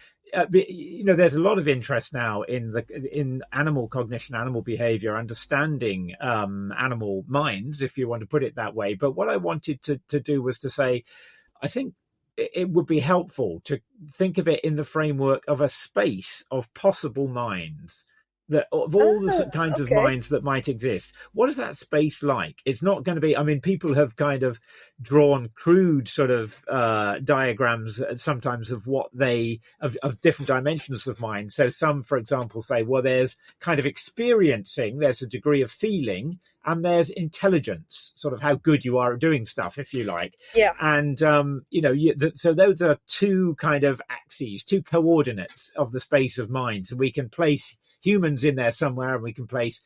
there's a lot of interest now in animal cognition, animal behavior, understanding animal minds, if you want to put it that way. But what I wanted to do was to say, I think it would be helpful to think of it in the framework of a space of possible minds, that of all the kinds of minds that might exist. What is that space like? It's not going to be, people have kind of drawn crude sort of diagrams sometimes of of different dimensions of mind. So some, for example, say, well, there's kind of experiencing, there's a degree of feeling, and there's intelligence, sort of how good you are at doing stuff, if you like. And, so those are two kind of axes, two coordinates of the space of mind. So we can place humans in there somewhere, and we can place,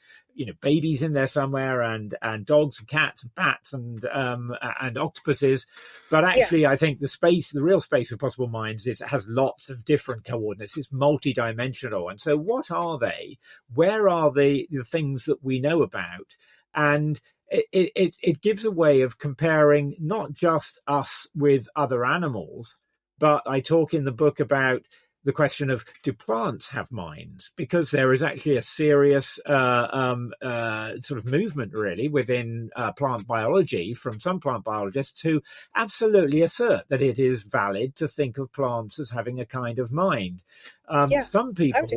babies in there somewhere, and dogs and cats and bats and octopuses. But actually, I think the real space of possible minds has lots of different coordinates. It's multidimensional. And so what are they? Where are the things that we know about? And it gives a way of comparing not just us with other animals, but I talk in the book about the question of, do plants have minds? Because there is actually a serious sort of movement, really, within plant biology, from some plant biologists, who absolutely assert that it is valid to think of plants as having a kind of mind. Some people,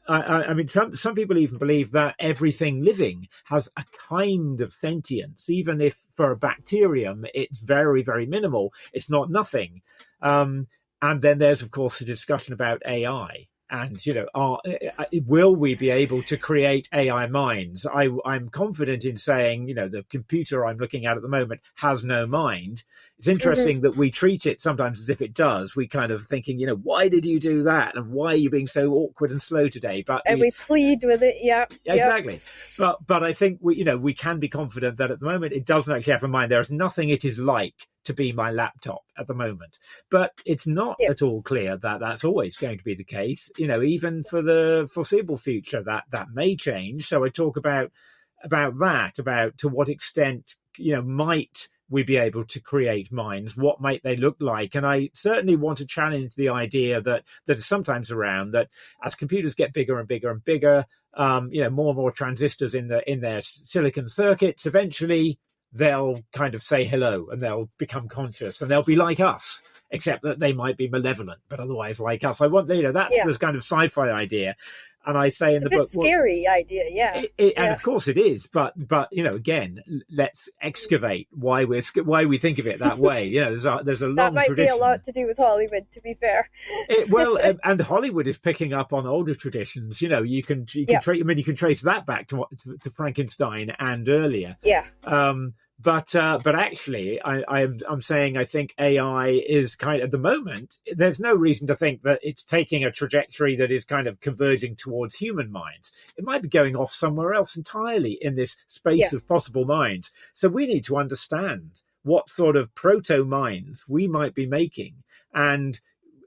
I mean, some people even believe that everything living has a kind of sentience, even if for a bacterium it's very, very minimal. It's not nothing. And then there's, of course, the discussion about AI. And, will we be able to create AI minds? I'm confident in saying, the computer I'm looking at the moment has no mind. It's interesting that we treat it sometimes as if it does. We kind of thinking, why did you do that? And why are you being so awkward and slow today? And we plead with it. Yeah. Exactly. But I think we can be confident that at the moment it doesn't actually have a mind. There is nothing it is like to be my laptop at the moment. But it's not at all clear that that's always going to be the case. Even for the foreseeable future, that may change. So I talk about to what extent, might we be able to create minds? What might they look like? And I certainly want to challenge the idea that is sometimes around, that as computers get bigger and bigger and bigger, more and more transistors in their silicon circuits, eventually they'll kind of say hello and they'll become conscious and they'll be like us, except that they might be malevolent, but otherwise like us. I want, that's this kind of sci-fi idea. And I say in the book, scary idea, yeah. And of course it is, but again, let's excavate why we think of it that way. There's a long tradition. That might be a lot to do with Hollywood, to be fair. And Hollywood is picking up on older traditions. You can trace that back to Frankenstein and earlier. Yeah. But actually, I'm saying I think AI is kind of, at the moment, there's no reason to think that it's taking a trajectory that is kind of converging towards human minds. It might be going off somewhere else entirely in this space of possible minds. So we need to understand what sort of proto minds we might be making, and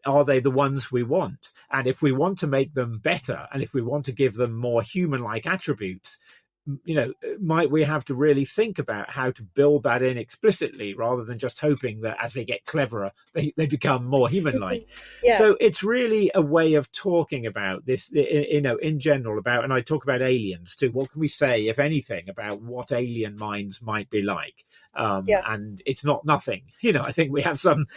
are they the ones we want? And if we want to make them better, and if we want to give them more human-like attributes, might we have to really think about how to build that in explicitly, rather than just hoping that as they get cleverer, they become more human-like. So it's really a way of talking about this, in general, about, and I talk about aliens too. What can we say, if anything, about what alien minds might be like? And it's not nothing. I think we have some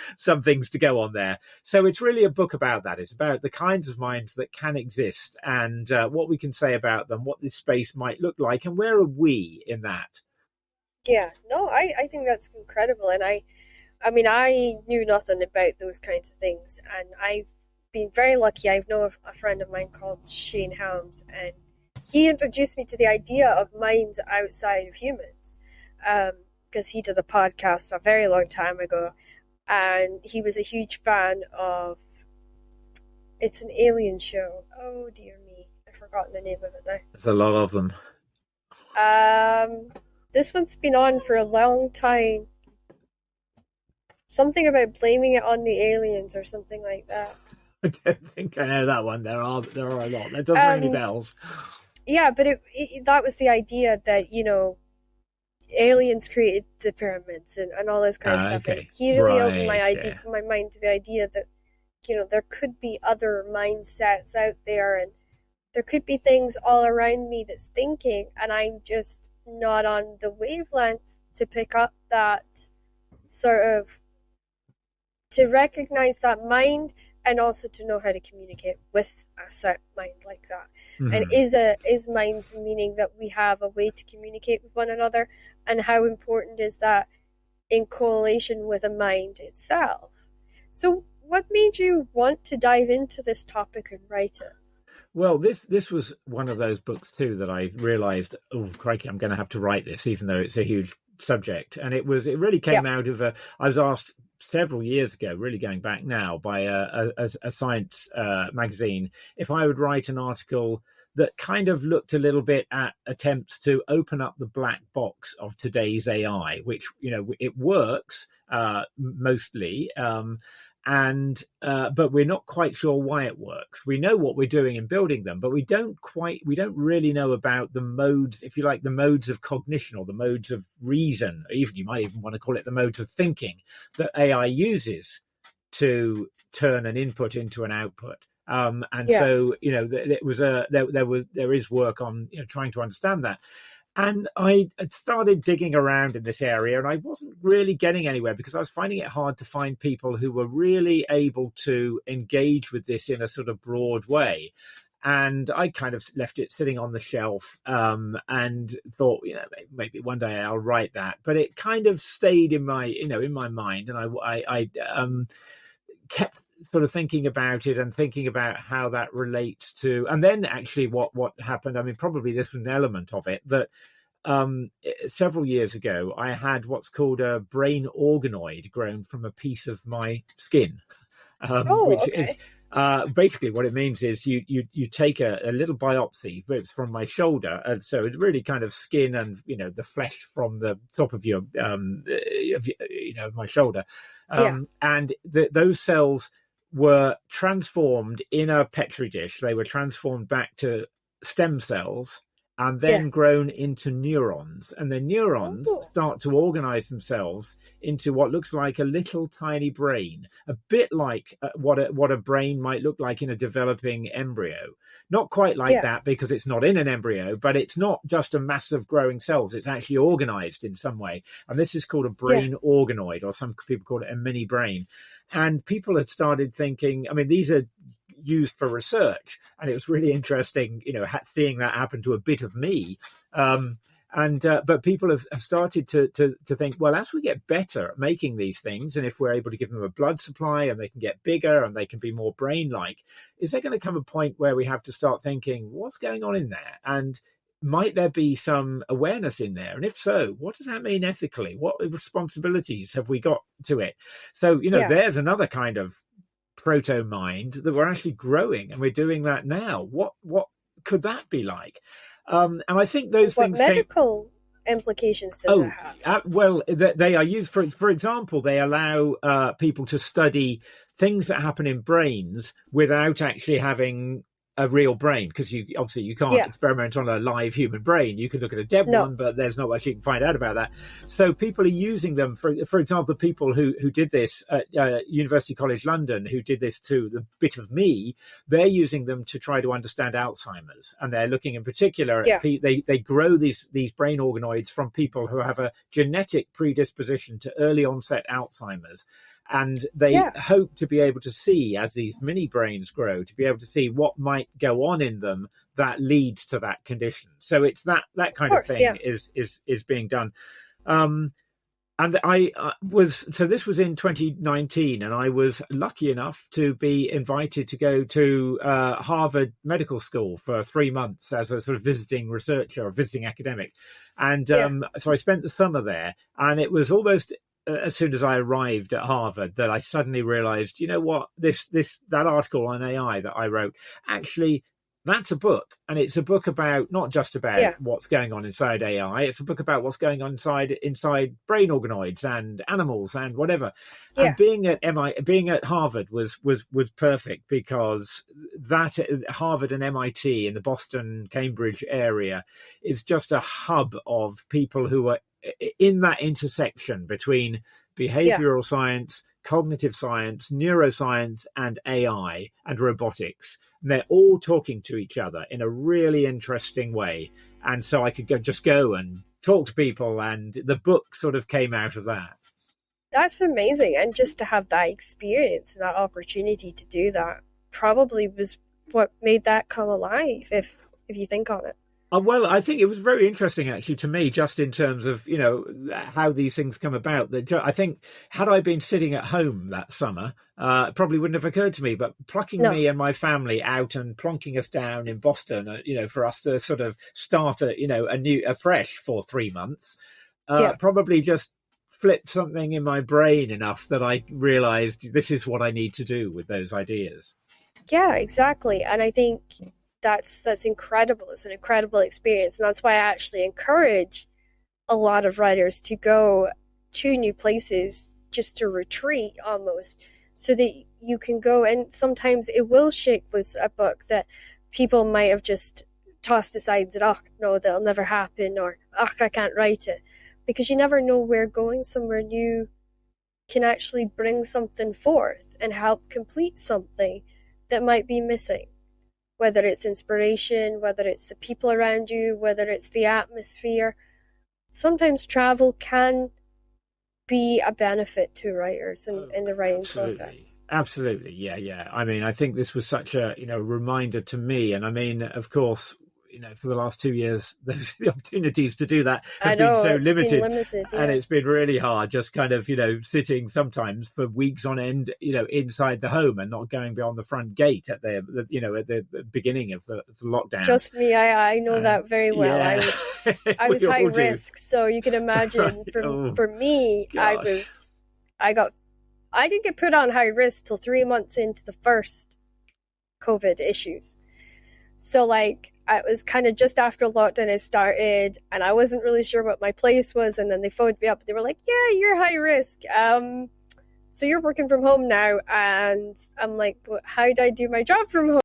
things to go on there. So it's really a book about that. It's about the kinds of minds that can exist, and what we can say about them, what this space might look like, and where are we in that? Yeah, no, I think that's incredible. And I mean, I knew nothing about those kinds of things, and I've been very lucky. I know a friend of mine called Shane Helms, and he introduced me to the idea of minds outside of humans, because he did a podcast a very long time ago, and he was a huge fan of, it's an alien show. Oh dear me, I've forgotten the name of it now. There's a lot of them. This one's been on for a long time. Something about blaming it on the aliens or something like that. I don't think I know that one. There are a lot. That doesn't ring any bells. Yeah, but that was the idea that, aliens created the pyramids and all this kind of stuff. Okay. And he really opened my mind to the idea that, there could be other mindsets out there, and there could be things all around me that's thinking, and I'm just not on the wavelength to pick up that sort of, to recognize that mind, and also to know how to communicate with a certain mind like that. Mm-hmm. And is minds meaning that we have a way to communicate with one another, and how important is that in correlation with a mind itself? So what made you want to dive into this topic and write it? Well, this was one of those books too that I realized, oh crikey, I'm going to have to write this, even though it's a huge subject. And it really came out of I was asked several years ago, really going back now, by a science magazine, if I would write an article that kind of looked a little bit at attempts to open up the black box of today's AI, which, it works mostly, but we're not quite sure why it works. We know what we're doing in building them, but we don't really know about the modes, if you like, the modes of cognition or the modes of reason, or even you might even want to call it the modes of thinking that AI uses to turn an input into an output. So, there is work on trying to understand that. And I had started digging around in this area, and I wasn't really getting anywhere because I was finding it hard to find people who were really able to engage with this in a sort of broad way. and I kind of left it sitting on the shelf, and thought, maybe one day I'll write that. But it kind of stayed in my mind, and I kept sort of thinking about it and thinking about how that relates to, and then actually what happened. I mean, probably this was an element of it that several years ago I had what's called a brain organoid grown from a piece of my skin, Oh, which is okay. basically what it means is you take a little biopsy, but it's from my shoulder, and so it's really kind of skin and the flesh from the top of your my shoulder, Yeah, and those cells were transformed in a petri dish. They were transformed back to stem cells and yeah. then grown into neurons, and the neurons Oh, start to organize themselves into what looks like a little tiny brain, a bit like what a brain might look like in a developing embryo. Not quite like yeah, that because it's not in an embryo, but it's not just a mass of growing cells. It's actually organized in some way. And this is called a yeah, brain organoid, or some people call it a mini brain. And people had started thinking, I mean, these are used for research, and it was really interesting, seeing that happen to a bit of me. But people have started to think, well, as we get better at making these things, and if we're able to give them a blood supply and they can get bigger and they can be more brain-like, is there going to come a point where we have to start thinking, what's going on in there? And might there be some awareness in there? And if so, what does that mean ethically? What responsibilities have we got to it? So, yeah. there's another kind of proto mind that we're actually growing, and we're doing that now. What could that be like? And I think And those what things came. medical implications does it Oh, have? well, they are used for example, they allow people to study things that happen in brains without actually having a real brain, because you can't Yeah, experiment on a live human brain. You can look at a dead no, one, but there's not much you can find out about that. So people are using them for example, people who did this at University College London, who did this to the bit of me, they're using them to try to understand Alzheimer's, and they're looking in particular at yeah, they grow these brain organoids from people who have a genetic predisposition to early onset Alzheimer's, and they yeah, hope to be able to see, as these mini brains grow, to be able to see what might go on in them that leads to that condition. So it's that of kind of course, thing yeah, is being done. And so this was in 2019, and I was lucky enough to be invited to go to Harvard Medical School for 3 months as a sort of visiting researcher or visiting academic. And yeah, so I spent the summer there, and it was almost as soon as I arrived at Harvard that I suddenly realized, you know what, that article on AI that I wrote, actually, that's a book, and it's a book about not just about yeah, what's going on inside AI. It's a book about what's going on inside brain organoids and animals and whatever. And yeah, being at Harvard was perfect, because that Harvard and MIT in the Boston Cambridge area is just a hub of people who are in that intersection between yeah. behavioral science, cognitive science, neuroscience, and AI and robotics. And they're all talking to each other in a really interesting way. And so I could just go and talk to people, and the book sort of came out of that. That's amazing. And just to have that experience and that opportunity to do that probably was what made that come alive, if you think on it. Well, I think it was very interesting, actually, to me, just in terms of how these things come about. That I think, had I been sitting at home that summer, it probably wouldn't have occurred to me. But plucking No. me and my family out and plonking us down in Boston, for us to sort of start afresh for 3 months, Yeah. probably just flipped something in my brain enough that I realised this is what I need to do with those ideas. Yeah, exactly. And I think that's incredible. It's an incredible experience. And that's why I actually encourage a lot of writers to go to new places just to retreat almost, so that you can go, and sometimes it will shake loose a book that people might have just tossed aside and said, oh no, that'll never happen, or oh, I can't write it, because you never know where going somewhere new can actually bring something forth and help complete something that might be missing, whether it's inspiration, whether it's the people around you, whether it's the atmosphere. Sometimes travel can be a benefit to writers in the writing process. Absolutely. Yeah. I mean, I think this was such a, reminder to me. And I mean, of course, for the last 2 years, the opportunities to do that I have been know so it's been limited. limited, And yeah. it's been really hard just kind of, sitting sometimes for weeks on end, inside the home and not going beyond the front gate at the beginning of the lockdown. Trust me, I know that very well. Yeah. I was We high all do. risk, so you can imagine Oh, for me, gosh. I didn't get put on high risk till 3 months into the first COVID issues. So like it was kind of just after lockdown had started, and I wasn't really sure what my place was, and then they phoned me up and they were like, yeah, you're high risk, so you're working from home now. And I'm like, but how do I do my job from home?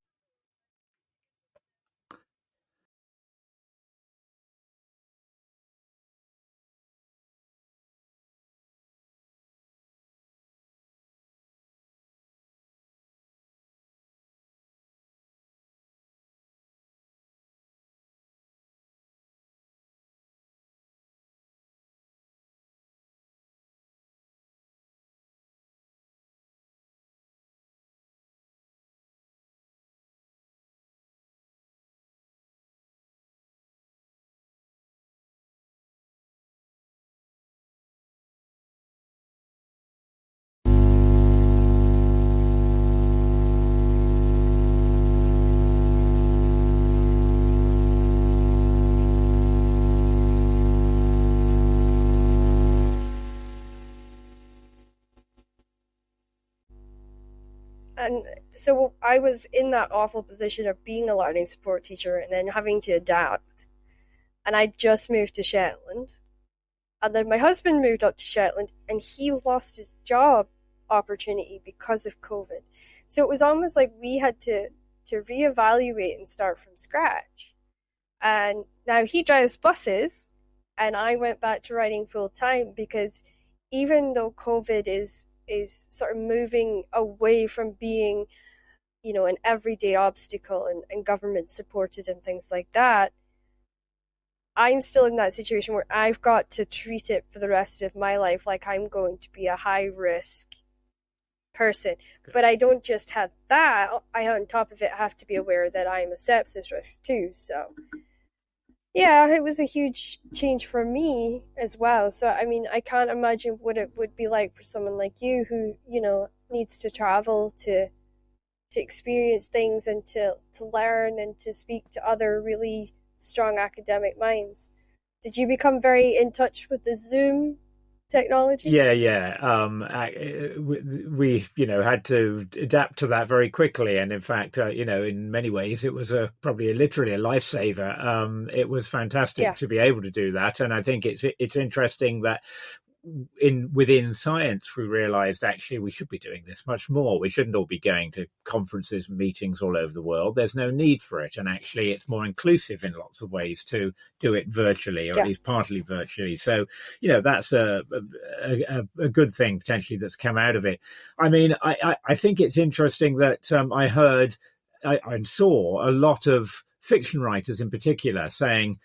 And so I was in that awful position of being a learning support teacher and then having to adapt. And I just moved to Shetland. And then my husband moved up to Shetland and he lost his job opportunity because of COVID. So it was almost like we had to reevaluate and start from scratch. And now he drives buses and I went back to writing full time because even though COVID is sort of moving away from being, an everyday obstacle and government supported and things like that, I'm still in that situation where I've got to treat it for the rest of my life like I'm going to be a high risk person. But I don't just have that. I, on top of it, have to be aware that I'm a sepsis risk too. So, yeah, it was a huge change for me as well. So, I mean, I can't imagine what it would be like for someone like you who, needs to travel to experience things and to learn and to speak to other really strong academic minds. Did you become very in touch with the Zoom technology? Yeah. We had to adapt to that very quickly, and in fact, in many ways, it was probably literally a lifesaver. It was fantastic Yeah. to be able to do that, and I think it's interesting that within science we realized actually we should be doing this much more. We shouldn't all be going to conferences and meetings all over the world. There's no need for it, and actually it's more inclusive in lots of ways to do it virtually, or at least partly virtually. So that's a good thing potentially that's come out of it. I mean, I think it's interesting that I heard I saw a lot of fiction writers in particular saying,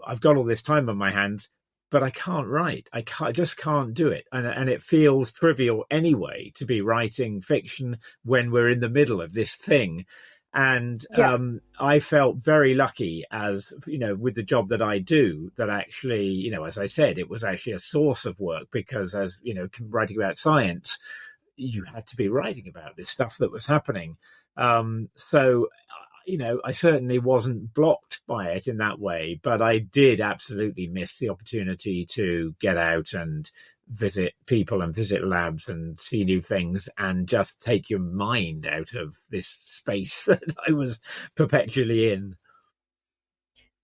I've got all this time on my hands, but I can't write. I just can't do it. And it feels trivial anyway to be writing fiction when we're in the middle of this thing. And I felt very lucky, as with the job that I do, that actually, as I said, it was actually a source of work because, as writing about science, you had to be writing about this stuff that was happening. So I certainly wasn't blocked by it in that way, but I did absolutely miss the opportunity to get out and visit people and visit labs and see new things and just take your mind out of this space that I was perpetually in.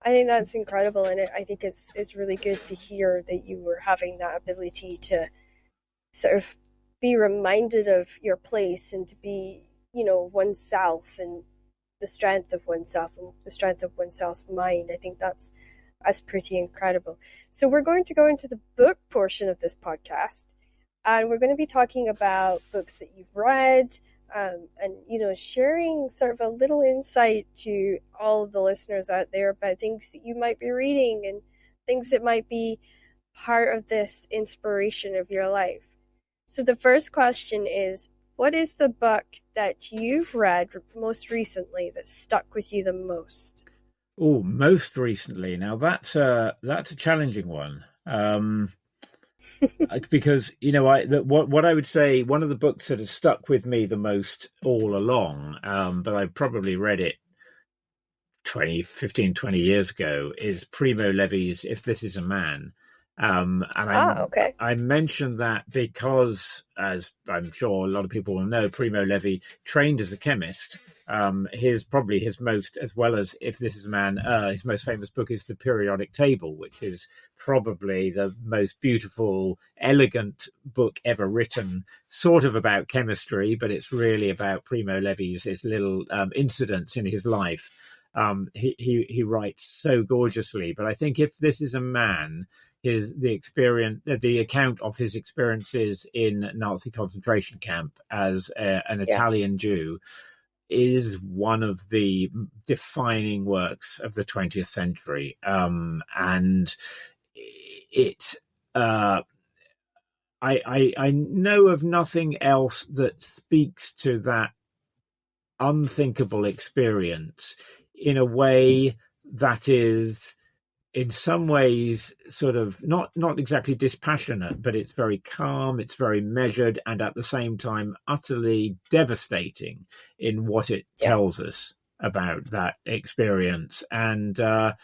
I think that's incredible, and I think it's really good to hear that you were having that ability to sort of be reminded of your place and to be, oneself and the strength of oneself and the strength of oneself's mind. I think that's pretty incredible. So we're going to go into the book portion of this podcast, and we're going to be talking about books that you've read, and sharing sort of a little insight to all of the listeners out there about things that you might be reading and things that might be part of this inspiration of your life. So the first question is, what is the book that you've read most recently that stuck with you the most? Oh, most recently. Now that's a challenging one. Because what I would say, one of the books that has stuck with me the most all along, but I probably read it 20 years ago, is Primo Levi's If This Is a Man. Okay. I mentioned that because, as I'm sure a lot of people will know, Primo Levi trained as a chemist. Probably his most, as well as If This Is a Man, his most famous book is The Periodic Table, which is probably the most beautiful, elegant book ever written, sort of about chemistry, but it's really about Primo Levi's his little incidents in his life. He writes so gorgeously, but I think If This Is a Man, the account of his experiences in Nazi concentration camp as an Italian Jew is one of the defining works of the 20th century, and it. I know of nothing else that speaks to that unthinkable experience in a way that is, in some ways, sort of not exactly dispassionate, but it's very calm, it's very measured, and at the same time utterly devastating in what it tells us about that experience. And I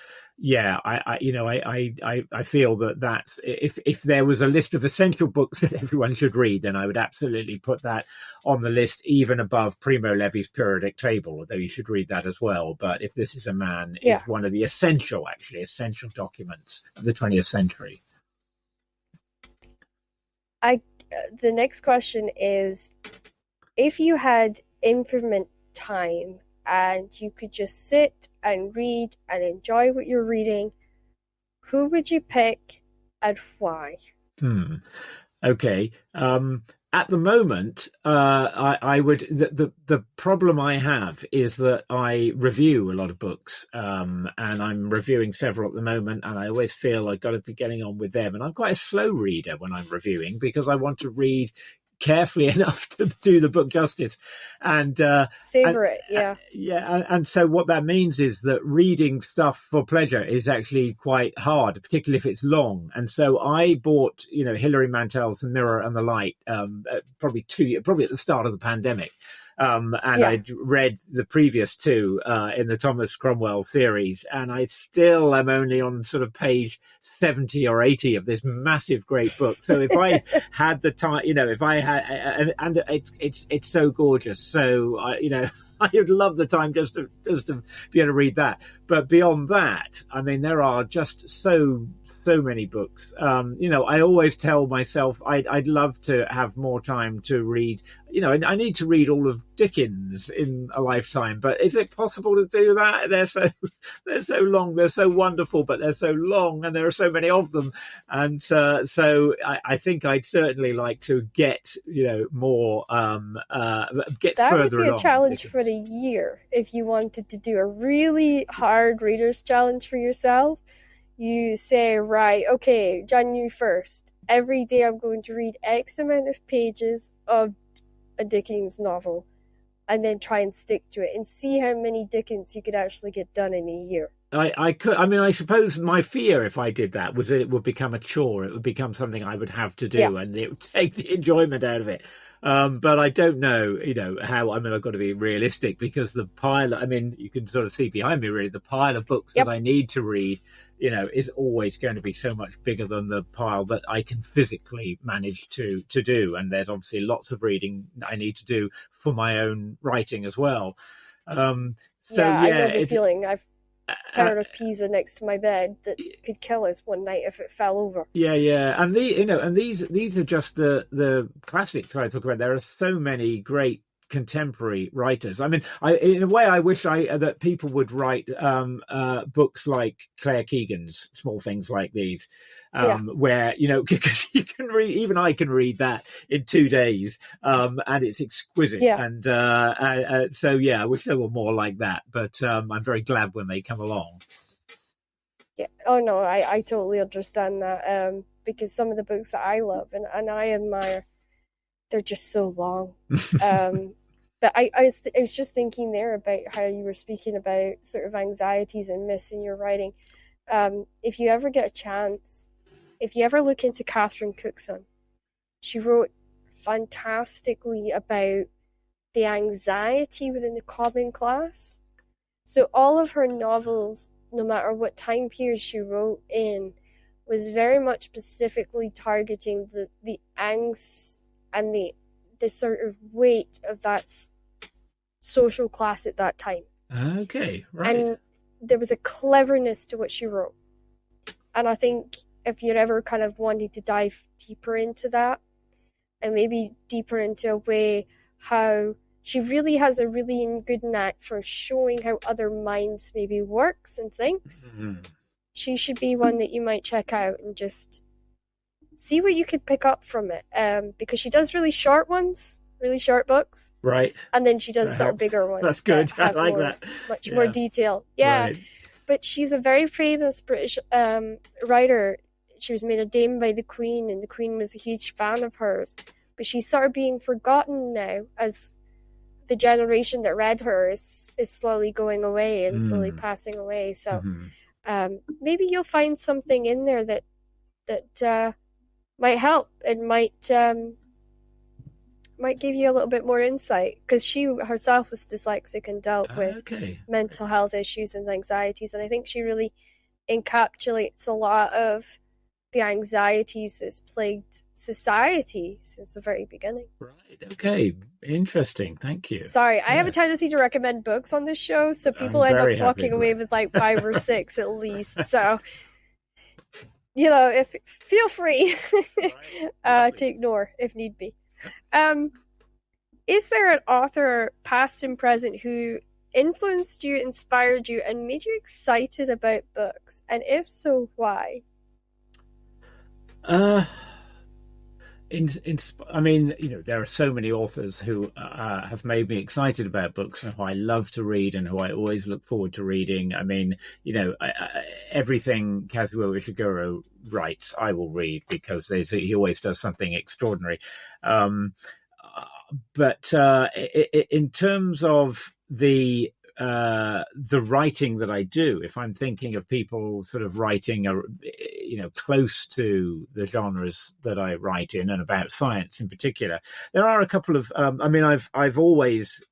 feel that if there was a list of essential books that everyone should read, then I would absolutely put that on the list, even above Primo Levi's Periodic Table, although you should read that as well. But If This Is a Man is one of the essential documents of the 20th century. The next question is, if you had infinite time and you could just sit and read and enjoy what you're reading, who would you pick and why? Okay. At the moment, I would. The problem I have is that I review a lot of books, and I'm reviewing several at the moment, and I always feel I've got to be getting on with them. And I'm quite a slow reader when I'm reviewing because I want to read carefully enough to do the book justice and savor it. And so what that means is that reading stuff for pleasure is actually quite hard, particularly if it's long. And so I bought Hilary Mantel's The Mirror and the Light probably at the start of the pandemic. I'd read the previous two in the Thomas Cromwell series, and I still am only on sort of page 70 or 80 of this massive, great book. So if I had the time, if I had, and it's so gorgeous. So I would love the time just to be able to read that. But beyond that, I mean, there are just so many books. I always tell myself I'd love to have more time to read. I need to read all of Dickens in a lifetime, but is it possible to do that? They're so long, they're so wonderful, but they're so long, and there are so many of them. And so I think I'd certainly like to get more get that further along. That would be a challenge for the year if you wanted to do a really hard readers challenge for yourself. You say, right, okay, January 1st, every day I'm going to read X amount of pages of a Dickens novel, and then try and stick to it and see how many Dickens you could actually get done in a year. I could. I mean, I suppose my fear, if I did that, was that it would become a chore. It would become something I would have to do, and it would take the enjoyment out of it. But I don't know, how. I mean, I've got to be realistic because the pile. I mean, you can sort of see behind me, really, the pile of books that I need to read, is always going to be so much bigger than the pile that I can physically manage to do. And there's obviously lots of reading I need to do for my own writing as well. I know the feeling. I've tower of Pisa next to my bed that could kill us one night if it fell over. And these are just the classics that I talk about. There are so many great contemporary writers. I mean, in a way, I wish that people would write books like Claire Keegan's Small Things Like These, where because you can read, even I can read that in 2 days, and it's exquisite. And I wish there were more like that. But I'm very glad when they come along. Yeah. Oh no, I totally understand that. because some of the books that I love and I admire, they're just so long. But I was just thinking there about how you were speaking about sort of anxieties and myths in your writing. If you ever get a chance, if you ever look into Catherine Cookson, she wrote fantastically about the anxiety within the common class. So all of her novels, no matter what time period she wrote in, was very much specifically targeting the angst and the sort of weight of that social class at that time. Okay, right. And there was a cleverness to what she wrote. And I think if you're ever kind of wanting to dive deeper into that, and maybe deeper into a way how she really has a really good knack for showing how other minds maybe works and thinks, she should be one that you might check out and just see what you could pick up from it. Because she does really short ones, really short books. Right. And then she does sort of bigger ones. That's good. I like that. Much more detail. Yeah. Right. But she's a very famous British writer. She was made a dame by the Queen, and the Queen was a huge fan of hers. But she's sort of being forgotten now as the generation that read her is slowly going away and slowly passing away. So maybe you'll find something in there that might help and might give you a little bit more insight, because she herself was dyslexic and dealt with mental health issues and anxieties, and I think she really encapsulates a lot of the anxieties that's plagued society since the very beginning. Right. Okay. Interesting. Thank you. Sorry, I have a tendency to recommend books on this show, so people end up walking away with like 5 or 6 at least. So, if feel free to ignore if need be. Is there an author, past and present, who influenced you, inspired you, and made you excited about books? And if so, why? I mean, there are so many authors who have made me excited about books and who I love to read and who I always look forward to reading. I mean, everything Kazuo Ishiguro writes, I will read, because he always does something extraordinary. But in terms of the writing that I do, if I'm thinking of people sort of writing, close to the genres that I write in and about science in particular, there are a couple of, I've always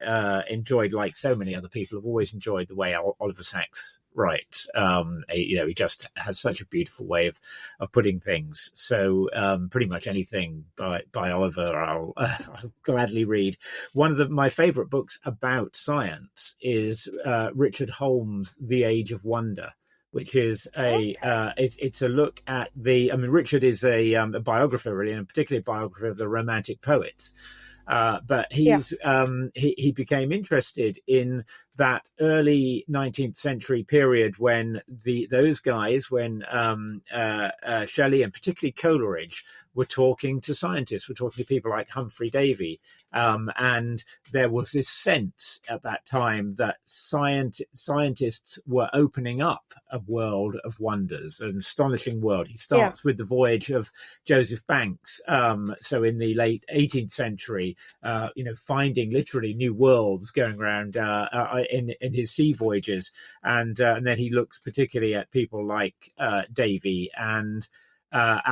enjoyed, like so many other people, have always enjoyed the way Oliver Sacks writes. He just has such a beautiful way of putting things. So pretty much anything by Oliver, I'll gladly read. One of my favorite books about science is Richard Holmes' The Age of Wonder, which is it's a look at Richard is a biographer, really, and particularly a biographer of the Romantic poets. But he became interested in that early 19th century period when those guys, when Shelley and particularly Coleridge were talking to scientists, were talking to people like Humphrey Davy. And there was this sense at that time that scientists were opening up a world of wonders, an astonishing world. He starts with the voyage of Joseph Banks. So in the late 18th century, finding literally new worlds going around in his sea voyages. And then he looks particularly at people like Davy and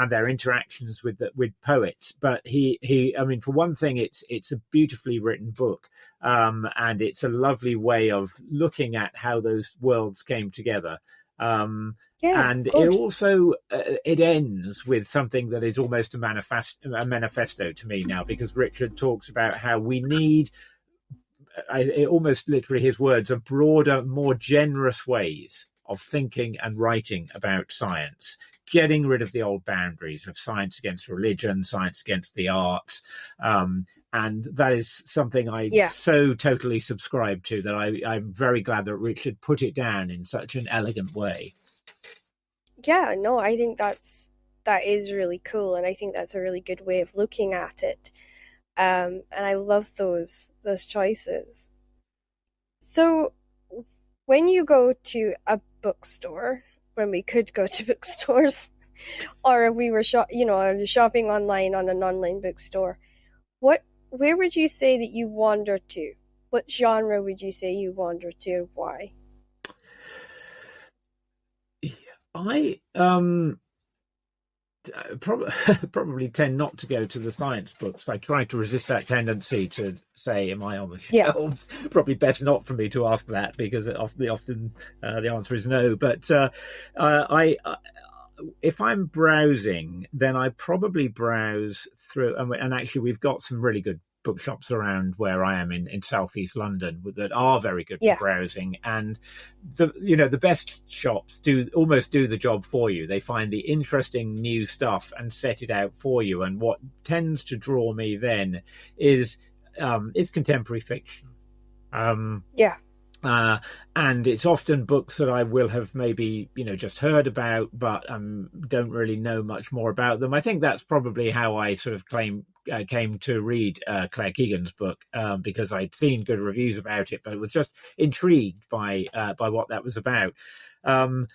their interactions with poets. But for one thing, it's a beautifully written book, and it's a lovely way of looking at how those worlds came together. And it also it ends with something that is almost a manifesto to me now, because Richard talks about how we need, almost literally his words, are broader, more generous ways of thinking and writing about science, getting rid of the old boundaries of science against religion, science against the arts. And that is something I so totally subscribe to, that I'm very glad that Richard put it down in such an elegant way. Yeah, no, I think that is really cool, and I think that's a really good way of looking at it. And I love those choices. So when you go to a bookstore, when we could go to bookstores, or if we were shopping online on an online bookstore, where would you say that you wander to? What genre would you say you wander to, and why? I probably tend not to go to the science books. I try to resist that tendency to say, "Am I on the shelves?" Yeah. Probably best not for me to ask that, because often the answer is no. But if I'm browsing, then I probably browse through, and actually we've got some really good bookshops around where I am in southeast London that are very good for browsing, and the best shops almost do the job for you. They find the interesting new stuff and set it out for you. And what tends to draw me then is contemporary fiction. And it's often books that I will have maybe just heard about, but don't really know much more about them. I think that's probably how I sort of came to read Claire Keegan's book, because I'd seen good reviews about it, but was just intrigued by what that was about. One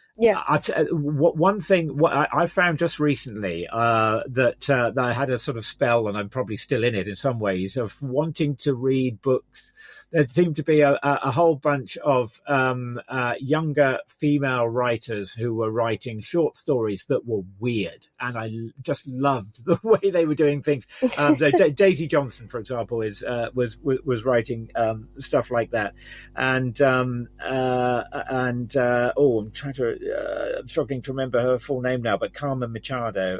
thing I found just recently, that I had a sort of spell, and I'm probably still in it in some ways, of wanting to read books. There seemed to be a whole bunch of younger female writers who were writing short stories that were weird, and I just loved the way they were doing things. So Daisy Johnson, for example, was writing stuff like that, and I'm struggling to remember her full name now, but Carmen Machado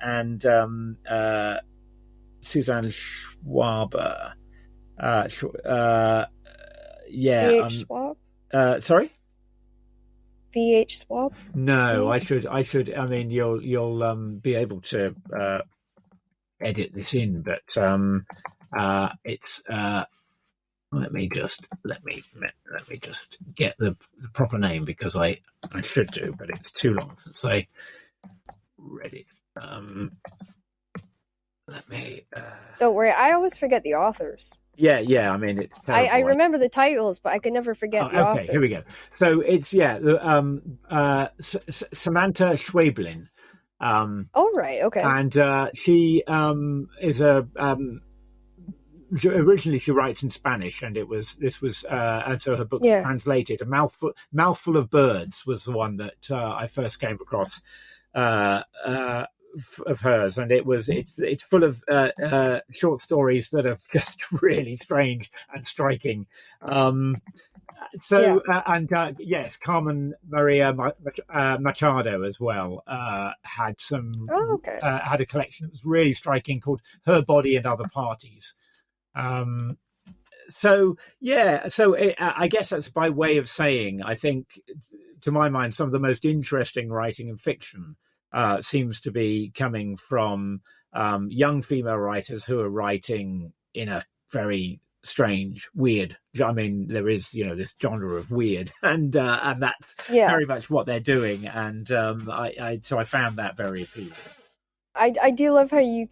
and Suzanne Schwaber. VH Swab? Sorry? VH Swab? No, I should. I mean, you'll be able to edit this in, but it's. Let me just get the proper name, because I should do, but it's too long since I read it. Let me. Don't worry, I always forget the authors. Yeah. I mean, it's terrible. I remember the titles, but I can never forget the authors. Okay, here we go. So it's Samantha Schweblin. Right, okay. And she is originally she writes in Spanish, and and so her book's translated. A Mouthful of Birds was the one that I first came across of hers, and it's full of short stories that are just really strange and striking. Yes, Carmen Maria Machado as well had some. Had a collection that was really striking called Her Body and Other Parties. I guess that's by way of saying, I think, to my mind, some of the most interesting writing in fiction seems to be coming from young female writers who are writing in a very strange, weird. I mean, there is this genre of weird, and that's very much what they're doing. And so I found that very appealing. I do love how you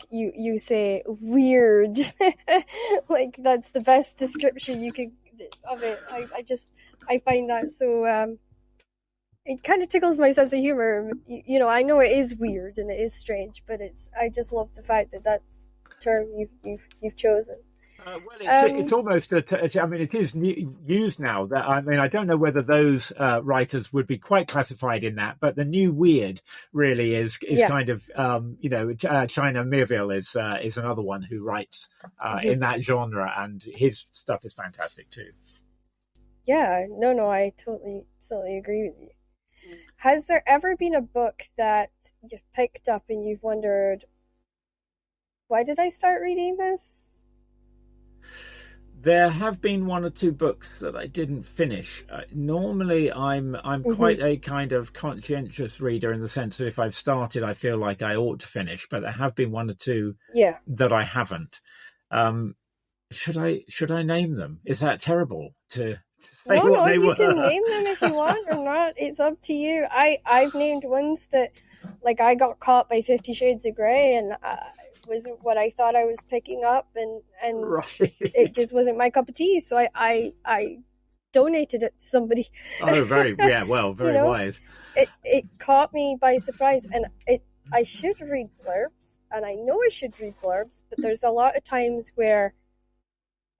say weird. Like, that's the best description you could of it. I find that so it kind of tickles my sense of humor. I know it is weird and it is strange, but I just love the fact that that's the term you've chosen. It's almost. It is used now. That I don't know whether those writers would be quite classified in that, but the new weird really is kind of. China Miéville is another one who writes in that genre, and his stuff is fantastic too. Yeah, no, I totally agree with you. Has there ever been a book that you've picked up and you've wondered, why did I start reading this? There have been one or two books that I didn't finish. Normally, I'm quite a kind of conscientious reader, in the sense that if I've started, I feel like I ought to finish. But there have been one or two that I haven't. Should I name them? Is that terrible to say what they were? No, you can name them if you want or not. It's up to you. I've named ones that, like, I got caught by 50 Shades of Grey, and wasn't what I thought I was picking up, and it just wasn't my cup of tea. So I donated it to somebody. Oh, very wise. it caught me by surprise, and I should read blurbs, and I know I should read blurbs, but there's a lot of times where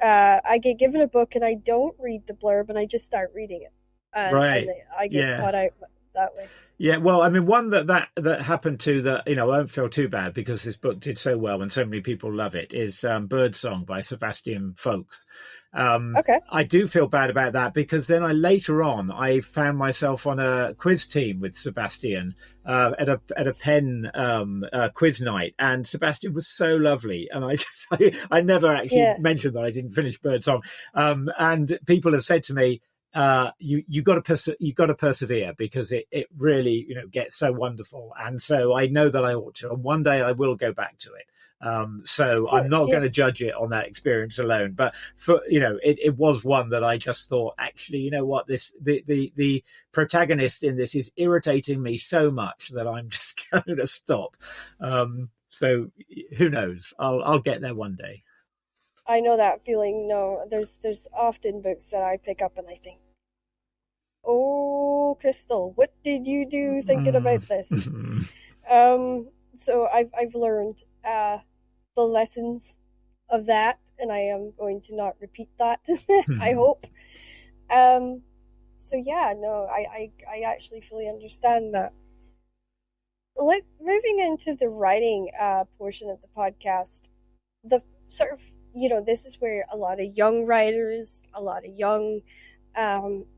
I get given a book and I don't read the blurb and I just start reading it, and Right. I get Yeah. caught out that way. Yeah, well, I mean, one that happened to that, I won't feel too bad because this book did so well and so many people love it, is Birdsong by Sebastian Faulks. Okay. I do feel bad about that because then later on I found myself on a quiz team with Sebastian at a pen quiz night, and Sebastian was so lovely, and I never actually Yeah. mentioned that I didn't finish Birdsong, and people have said to me, you got to persevere because it really gets so wonderful, and so I know that I ought to, and one day I will go back to it. Of So I'm course. not Yeah. going to judge it on that experience alone, but for it was one that I just thought, actually, you know what, the protagonist in this is irritating me so much that I'm just going to stop. So who knows? I'll get there one day. I know that feeling. No, there's often books that I pick up and I think, "Oh, Crystal, what did you do thinking about this?" Mm. So I've learned the lessons of that, and I am going to not repeat that. I hope. Um, so yeah, no, I actually fully understand that. Moving into the writing portion of the podcast, the sort of, this is where a lot of young writers, a lot of young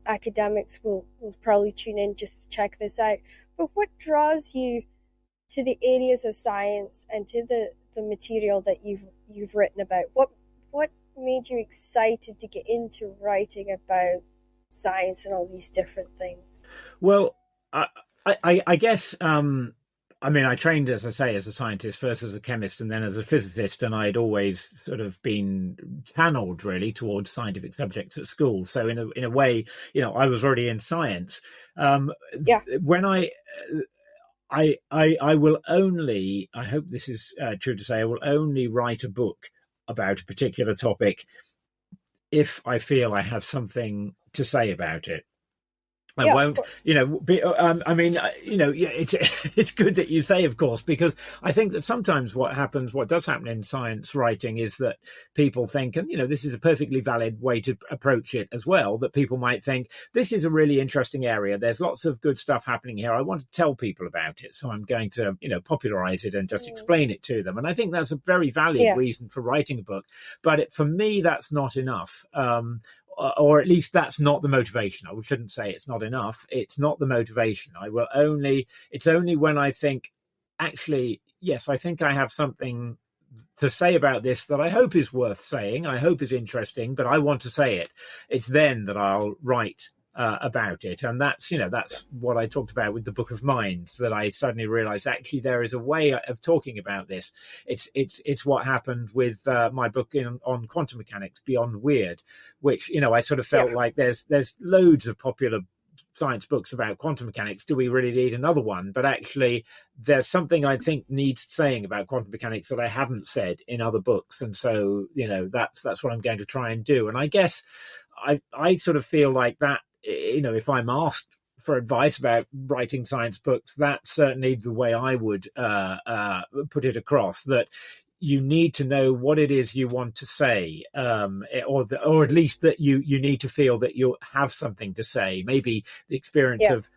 academics will probably tune in just to check this out. But what draws you to the areas of science and to the material that you've written about? What made you excited to get into writing about science and all these different things? Well, I guess I mean, I trained, as I say, as a scientist, first as a chemist and then as a physicist, and I'd always sort of been channeled really towards scientific subjects at school. So in a way, I was already in science. Yeah. When I will only, I hope this is true to say, I will only write a book about a particular topic if I feel I have something to say about it. I Yeah, of won't, course. I mean, yeah, it's good that you say, of course, because I think that sometimes what does happen in science writing is that people think, and this is a perfectly valid way to approach it as well, that people might think this is a really interesting area. There's lots of good stuff happening here. I want to tell people about it, so I'm going to, popularize it and just explain it to them. And I think that's a very valid Yeah. reason for writing a book, but for me, that's not enough. Or at least that's not the motivation. I shouldn't say it's not enough. It's not the motivation. It's only when I think, actually, yes, I think I have something to say about this that I hope is worth saying, I hope is interesting, but I want to say it. It's then that I'll write about it, and that's what I talked about with the Book of Minds. That I suddenly realized actually there is a way of talking about this. It's what happened with my book on quantum mechanics, Beyond Weird, which I sort of felt Yeah. like there's loads of popular science books about quantum mechanics. Do we really need another one? But actually, there's something I think needs saying about quantum mechanics that I haven't said in other books, and so that's what I'm going to try and do. And I guess I sort of feel like that. If I'm asked for advice about writing science books, that's certainly the way I would put it across. That you need to know what it is you want to say, or at least that you need to feel that you have something to say. Maybe the experience Yeah. of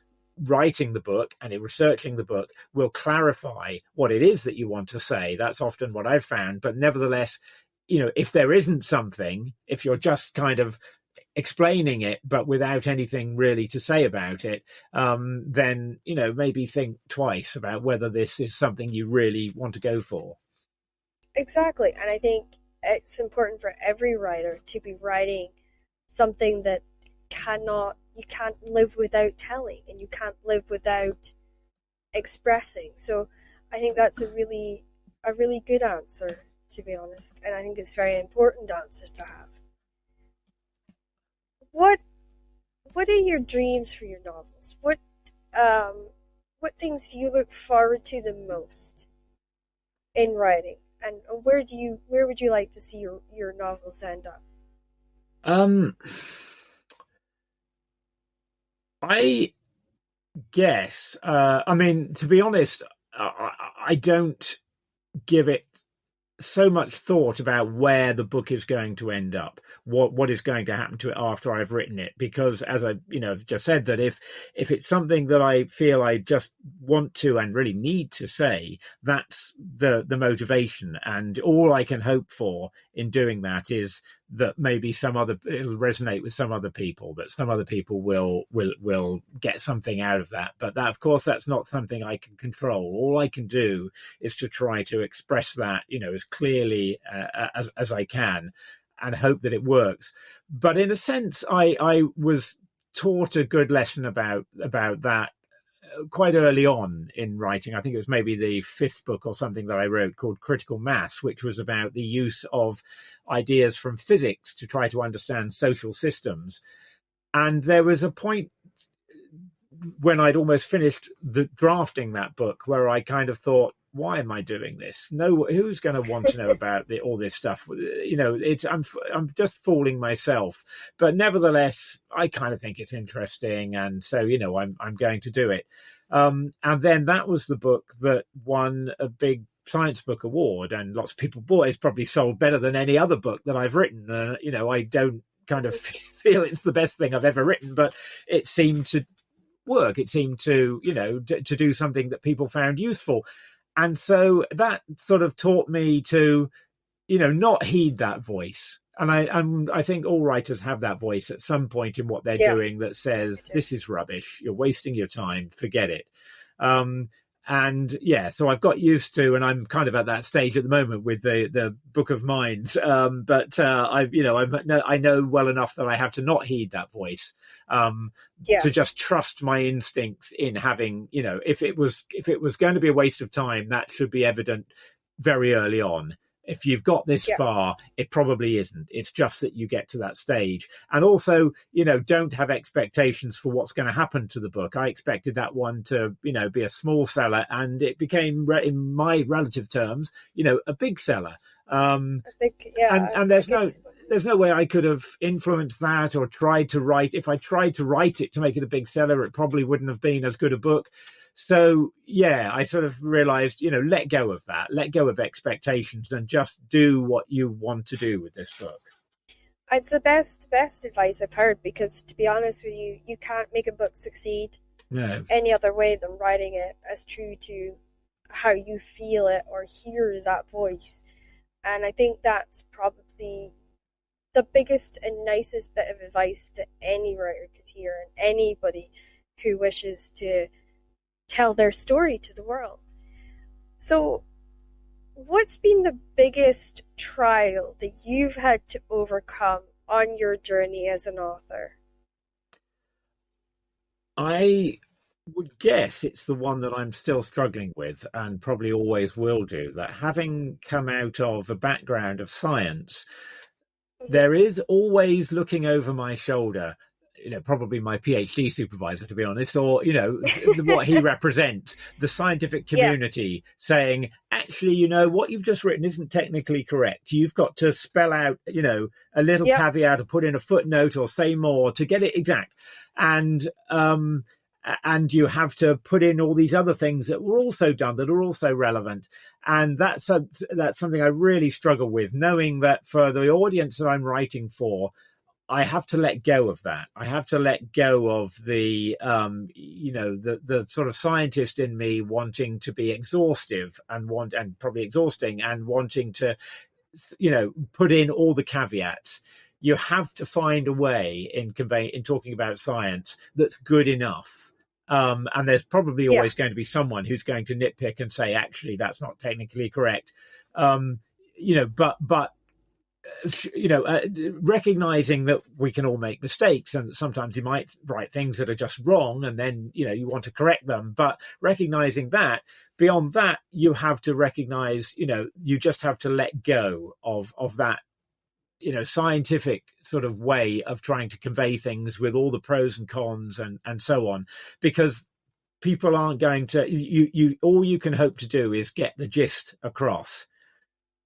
writing the book and researching the book will clarify what it is that you want to say. That's often what I've found. But nevertheless, if there isn't something, if you're just kind of explaining it but without anything really to say about it, then maybe think twice about whether this is something you really want to go for. Exactly. And I think it's important for every writer to be writing something that you can't live without telling, and you can't live without expressing. So I think that's a really good answer, to be honest. And I think it's a very important answer to have. What what are your dreams for your novels? Um what things do you look forward to the most in writing? And where would you like to see your novels end up? um I guess. I mean, to be honest, I don't give it so much thought about where the book is going to end up, what is going to happen to it after I've written it, because as I just said, that if it's something that I feel I just want to and really need to say, that's the motivation, and all I can hope for in doing that is that maybe it'll resonate with some other people, that some other people will get something out of that. But that, of course, that's not something I can control. All I can do is to try to express that, as clearly as I can, and hope that it works. But in a sense, I was taught a good lesson about that quite early on in writing. I think it was maybe the fifth book or something that I wrote, called Critical Mass, which was about the use of ideas from physics to try to understand social systems. And there was a point when I'd almost finished drafting that book where I kind of thought, why am I doing this? No, who's going to want to know about all this stuff? I'm just fooling myself. But nevertheless, I kind of think it's interesting, and so I'm going to do it. And then that was the book that won a big science book award, and lots of people bought it. It's probably sold better than any other book that I've written. I don't kind of feel it's the best thing I've ever written, but it seemed to work. It seemed to to do something that people found useful. And so that sort of taught me to, not heed that voice. And I think all writers have that voice at some point in what they're doing that says, this is rubbish. You're wasting your time. Forget it. And yeah, so I've got used to, and I'm kind of at that stage at the moment with the Book of Minds. But I know well enough that I have to not heed that voice, to just trust my instincts in having, if it was going to be a waste of time, that should be evident very early on. If you've got this far, it probably isn't. It's just that you get to that stage. And also, don't have expectations for what's going to happen to the book. I expected that one to, be a small seller, and it became, in my relative terms, a big seller. And there's no way I could have influenced that or tried to write. If I tried to write it to make it a big seller, it probably wouldn't have been as good a book. So, yeah, I sort of realized, let go of that, let go of expectations, and just do what you want to do with this book. It's the best advice I've heard, because to be honest with you, you can't make a book succeed any other way than writing it as true to how you feel it or hear that voice. And I think that's probably the biggest and nicest bit of advice that any writer could hear, and anybody who wishes to tell their story to the world. So, what's been the biggest trial that you've had to overcome on your journey as an author? I would guess it's the one that I'm still struggling with, and probably always will do, that having come out of a background of science, there is always looking over my shoulder, probably my PhD supervisor, to be honest, or, what he represents, the scientific community, saying, actually, what you've just written isn't technically correct. You've got to spell out, a little caveat, or put in a footnote, or say more to get it exact. And you have to put in all these other things that were also done that are also relevant. And that's something I really struggle with, knowing that for the audience that I'm writing for, I have to let go of that. I have to let go of the sort of scientist in me wanting to be exhaustive and probably exhausting, and wanting to, put in all the caveats. You have to find a way in talking about science that's good enough. And there's probably always going to be someone who's going to nitpick and say, actually, that's not technically correct. But recognizing that we can all make mistakes, and that sometimes you might write things that are just wrong, and then, you want to correct them. But recognizing that, beyond that, you have to recognize, you just have to let go of that, scientific sort of way of trying to convey things with all the pros and cons and so on, because people aren't going to, all you can hope to do is get the gist across.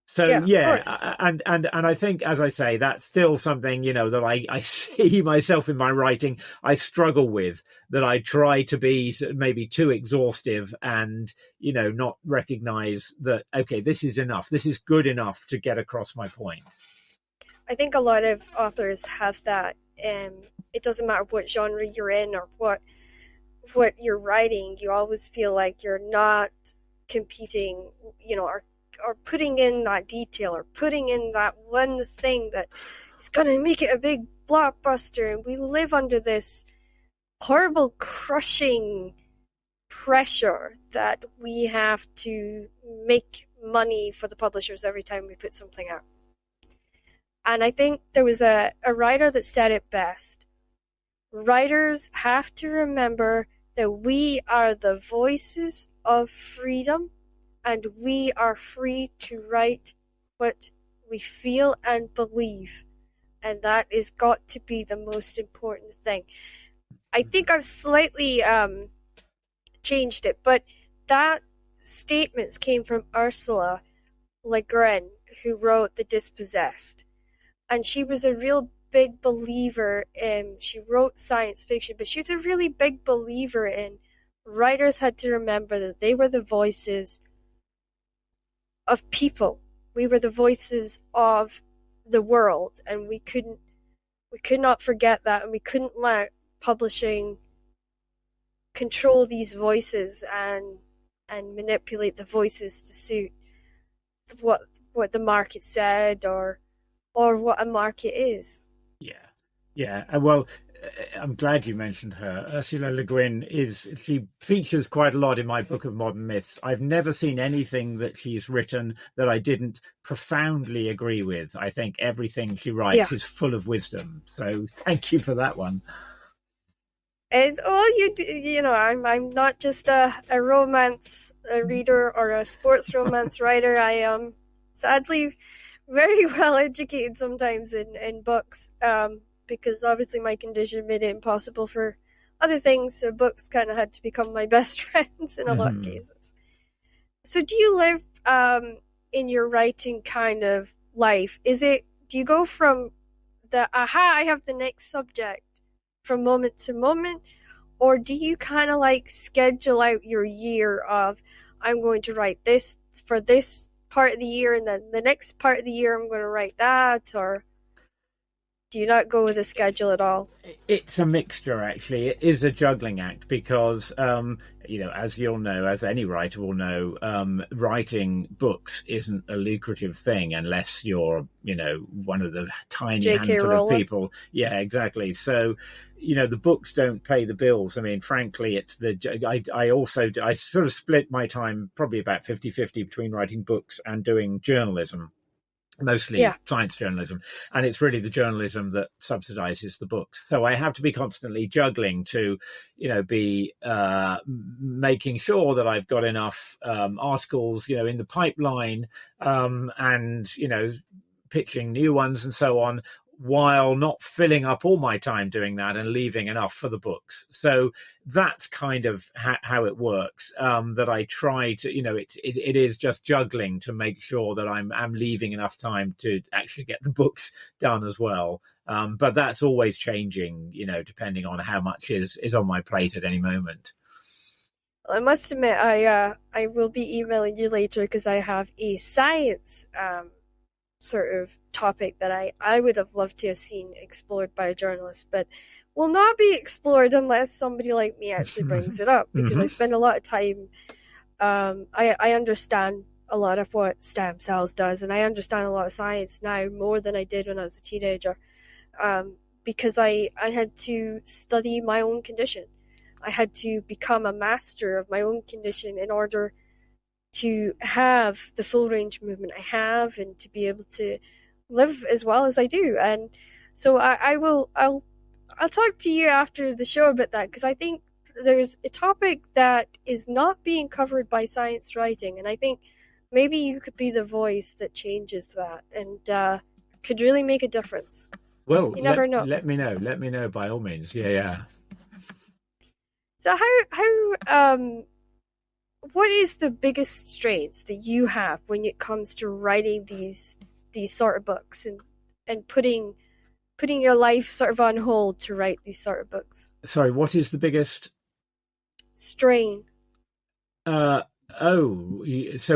So Yeah, of yeah, course. and I think, as I say, that's still something, that I see myself in my writing. I struggle with that. I try to be maybe too exhaustive, and not recognize that, okay, this is enough. This is good enough to get across my point. I think a lot of authors have that. It doesn't matter what genre you're in or what you're writing. You always feel like you're not competing, or putting in that detail or putting in that one thing that is going to make it a big blockbuster. And we live under this horrible, crushing pressure that we have to make money for the publishers every time we put something out. And I think there was a writer that said it best. Writers have to remember that we are the voices of freedom, and we are free to write what we feel and believe. And that is got to be the most important thing. I think I've slightly changed it, but that statements came from Ursula Le Guin, who wrote The Dispossessed. And she was a real big believer in, she wrote science fiction, but she was a really big believer in writers had to remember that they were the voices of people. We were the voices of the world, and we could not forget that, and we couldn't let publishing control these voices and manipulate the voices to suit what the market said or what a market is. Yeah. Well, I'm glad you mentioned her. Ursula Le Guin she features quite a lot in my book of modern myths. I've never seen anything that she's written that I didn't profoundly agree with. I think everything she writes is full of wisdom. So thank you for that one. And I'm not just a romance reader or a sports romance writer. I am sadly very well educated sometimes in books, because obviously my condition made it impossible for other things, so books kind of had to become my best friends in a lot of cases. So do you live in your writing kind of life? Do you go from the I have the next subject from moment to moment, or do you kind of like schedule out your year of, I'm going to write this for this part of the year, and then the next part of the year I'm going to write that? Or do you not go with a schedule at all? It's a mixture, actually. It is a juggling act because, as you'll know, as any writer will know, writing books isn't a lucrative thing unless you're, one of the tiny J.K. handful Rowling. of people. Yeah, exactly. So, the books don't pay the bills. I mean, frankly, I sort of split my time probably about 50-50 between writing books and doing journalism. Mostly science journalism, and it's really the journalism that subsidizes the books. So I have to be constantly juggling to, be making sure that I've got enough articles, in the pipeline, and pitching new ones and so on, while not filling up all my time doing that and leaving enough for the books. So that's kind of how it works. That I try to, it is just juggling to make sure that I'm leaving enough time to actually get the books done as well. But that's always changing, depending on how much is on my plate at any moment. Well, I must admit, I will be emailing you later because I have a science sort of topic that I would have loved to have seen explored by a journalist, but will not be explored unless somebody like me actually brings it up, because I spend a lot of time, I understand a lot of what stem cells does, and I understand a lot of science now more than I did when I was a teenager, because I had to study my own condition. I had to become a master of my own condition in order to have the full range of movement I have and to be able to live as well as I do. And so I'll talk to you after the show about that, because I think there's a topic that is not being covered by science writing, and I think maybe you could be the voice that changes that and could really make a difference. Well, you never know. Let me know by all means. Yeah. So how what is the biggest strains that you have when it comes to writing these sort of books and putting your life sort of on hold to write these sort of books? Sorry, what is the biggest strain? So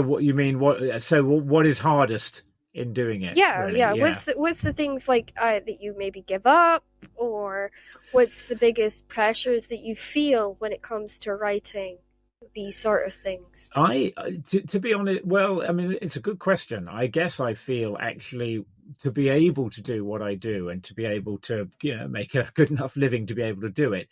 what you mean? What is hardest in doing it? Yeah, really? yeah. What's the things like that you maybe give up, or what's the biggest pressures that you feel when it comes to writing these sort of things? To be honest, well, I mean, it's a good question. I guess I feel actually to be able to do what I do and to be able to, make a good enough living to be able to do it,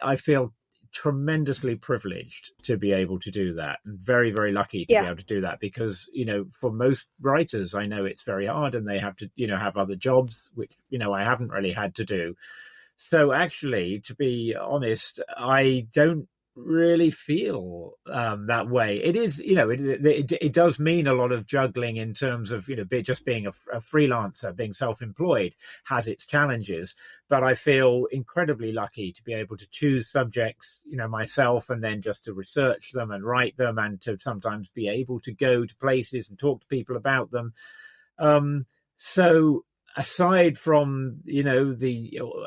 I feel tremendously privileged to be able to do that, and very, very lucky to be able to do that, because for most writers, I know it's very hard and they have to have other jobs, which I haven't really had to do. So actually, to be honest, I don't really feel that way. It is, it does mean a lot of juggling in terms of, just being a freelancer, being self-employed has its challenges. But I feel incredibly lucky to be able to choose subjects, myself, and then just to research them and write them, and to sometimes be able to go to places and talk to people about them. So aside from the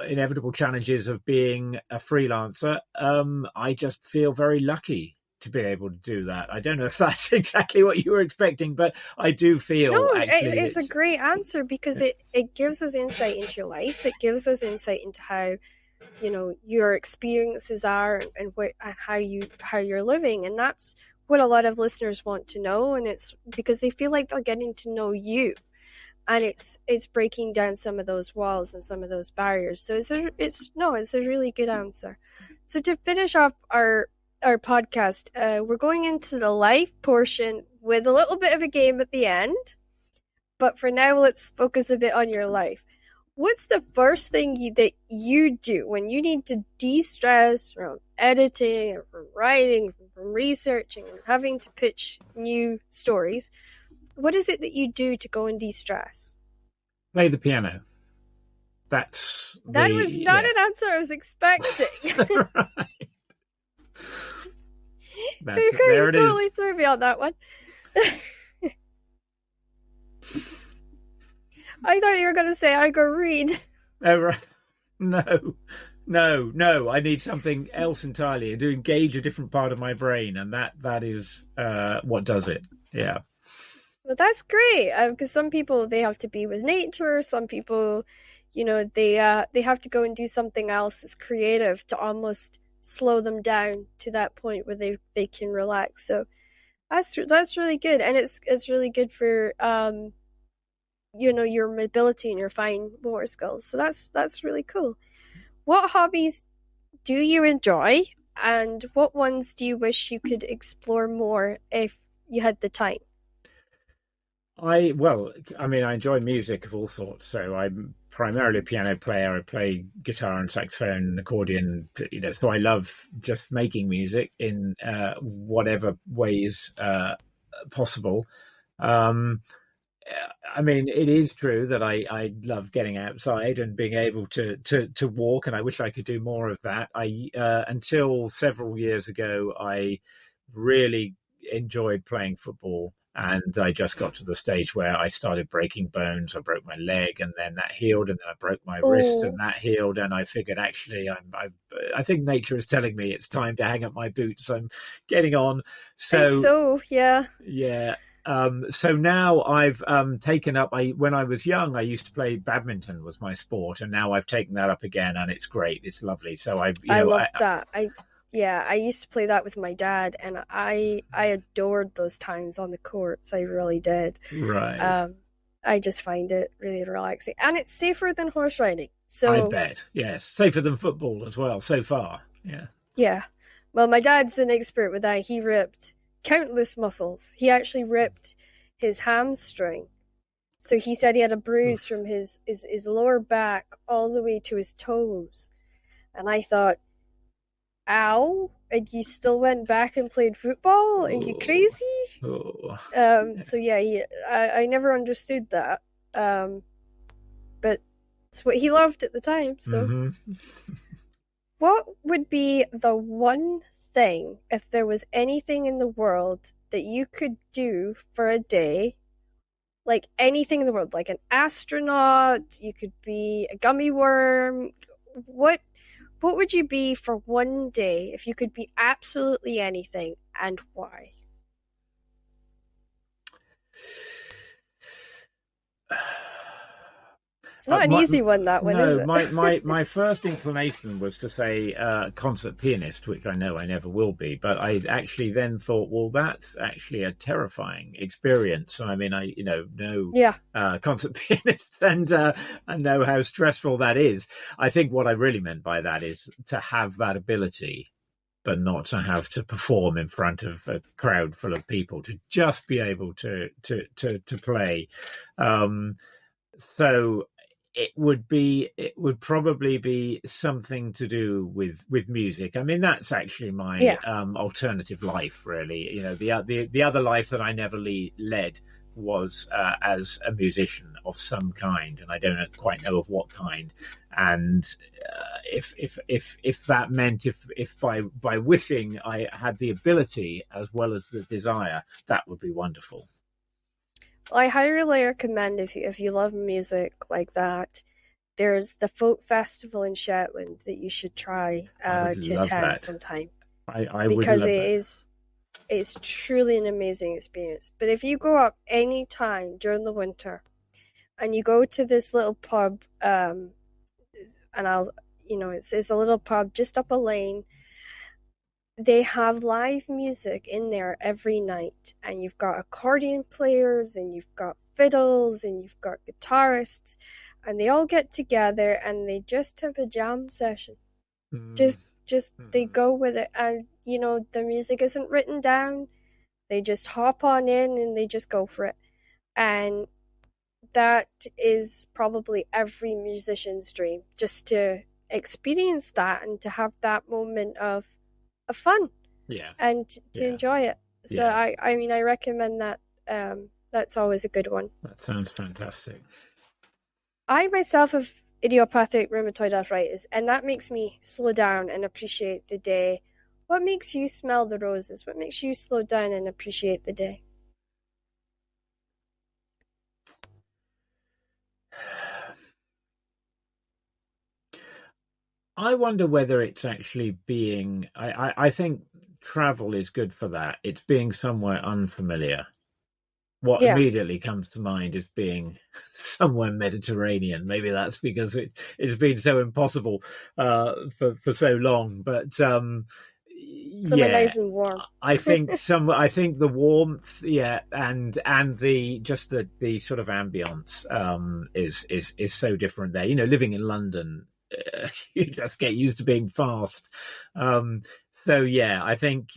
inevitable challenges of being a freelancer, I just feel very lucky to be able to do that. I don't know if that's exactly what you were expecting, but I do feel it's a great answer, because it gives us insight into your life. It gives us insight into how your experiences are, and how you're living, and that's what a lot of listeners want to know. And it's because they feel like they're getting to know you. And it's breaking down some of those walls and some of those barriers. So it's a really good answer. So to finish off our podcast, we're going into the life portion with a little bit of a game at the end. But for now, let's focus a bit on your life. What's the first thing that you do when you need to de-stress from editing, or from writing, from researching, and having to pitch new stories? What is it that you do to go and de-stress? Play the piano. That was not an answer I was expecting. Right. You totally threw me on that one. I thought you were going to say I go read. Oh, right. No. I need something else entirely, to engage a different part of my brain, and that is what does it. Yeah. Well, that's great, because some people, they have to be with nature. Some people, they have to go and do something else that's creative to almost slow them down to that point where they can relax. So that's really good, and it's really good for your mobility and your fine motor skills. So that's really cool. What hobbies do you enjoy, and what ones do you wish you could explore more if you had the time? I enjoy music of all sorts. So I'm primarily a piano player. I play guitar and saxophone and accordion. So I love just making music in whatever ways possible. It is true that I love getting outside and being able to walk, and I wish I could do more of that. Until several years ago, I really enjoyed playing football. And I just got to the stage where I started breaking bones. I broke my leg, and then that healed, and then I broke my wrist, and that healed. And I figured, actually, I think nature is telling me it's time to hang up my boots. I'm getting on. So yeah. So now I've taken up. When I was young, I used to play badminton, was my sport, and now I've taken that up again, and it's great. It's lovely. So I love that. I used to play that with my dad, and I adored those times on the courts. I really did. Right. I just find it really relaxing, and it's safer than horse riding. So I bet, yes, safer than football as well so far. Yeah. Yeah. Well, my dad's an expert with that. He ripped countless muscles. He actually ripped his hamstring. So he said he had a bruise from his lower back all the way to his toes. And I thought, ow, and you still went back and played football? Are you crazy? So yeah, I never understood that. But it's what he loved at the time. So what would be the one thing, if there was anything in the world that you could do for a day, like anything in the world, like an astronaut, you could be a gummy worm, what would you be for one day if you could be absolutely anything, and why? It's not an My, easy one, that one, is no, it? my first inclination was to say concert pianist, which I know I never will be. But I actually then thought, well, that's actually a terrifying experience. I mean, I know Yeah. concert pianists and know how stressful that is. I think what I really meant by that is to have that ability, but not to have to perform in front of a crowd full of people, to just be able to play. So it would probably be something to do with music. I mean, that's actually my Yeah. alternative life, really. The other life that I never led was as a musician of some kind, and I don't quite know of what kind. And if that meant, if by wishing I had the ability as well as the desire, that would be wonderful. Well, I highly recommend, if you love music like that, there's the folk festival in Shetland that you should try I would to love attend that. sometime, I would because love that. it's truly an amazing experience. But if you go up any time during the winter and you go to this little pub, and it's a little pub just up a lane, they have live music in there every night, and you've got accordion players, and you've got fiddles, and you've got guitarists, and they all get together and they just have a jam session. Mm. Just they Mhm. go with it, and the music isn't written down. They just hop on in and they just go for it. And that is probably every musician's dream, just to experience that and to have that moment of fun Yeah, and to yeah, enjoy it. So yeah. I mean, I recommend that. That's always a good one. That sounds fantastic. I myself have idiopathic rheumatoid arthritis, and that makes me slow down and appreciate the day. What makes you smell the roses? What makes you slow down and appreciate the day? I wonder whether it's actually being. I think travel is good for that. It's being somewhere unfamiliar. What Yeah. immediately comes to mind is being somewhere Mediterranean. Maybe that's because it's been so impossible for so long. But Somewhere yeah, nice and warm. I think the warmth, yeah, and the just the sort of ambience is so different there. Living in London, you just get used to being fast. Um, so yeah, I think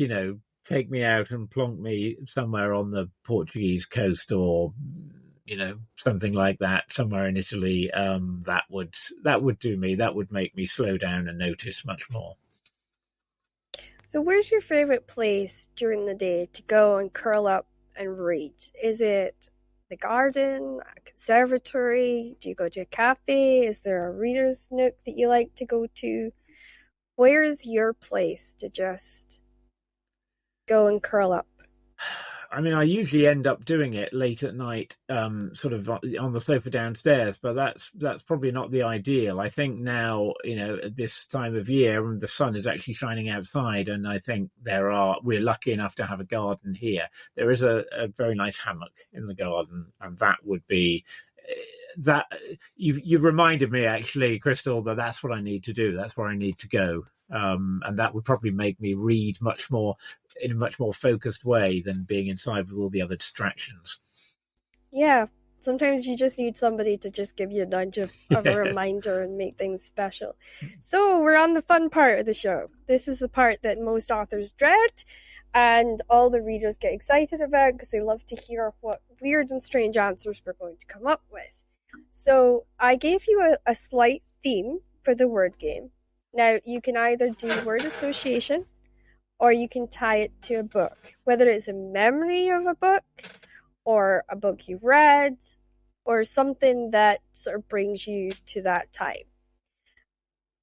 take me out and plonk me somewhere on the Portuguese coast, or something like that, somewhere in Italy. That would do me. That would make me slow down and notice much more. So, where's your favorite place during the day to go and curl up and read? Is it the garden, a conservatory? Do you go to a cafe? Is there a reader's nook that you like to go to? Where's your place to just go and curl up? I mean, I usually end up doing it late at night, sort of on the sofa downstairs. But that's probably not the ideal. I think now, at this time of year, the sun is actually shining outside, and I think we're lucky enough to have a garden here. There is a very nice hammock in the garden, and that would be that. You've reminded me, actually, Crystal, that's what I need to do. That's where I need to go. And that would probably make me read much more in a much more focused way than being inside with all the other distractions. Yeah, sometimes you just need somebody to just give you a nudge of a reminder and make things special. So, we're on the fun part of the show. This is the part that most authors dread and all the readers get excited about because they love to hear what weird and strange answers we're going to come up with. So, I gave you a slight theme for the word game. Now, you can either do word association or you can tie it to a book, whether it's a memory of a book or a book you've read or something that sort of brings you to that time.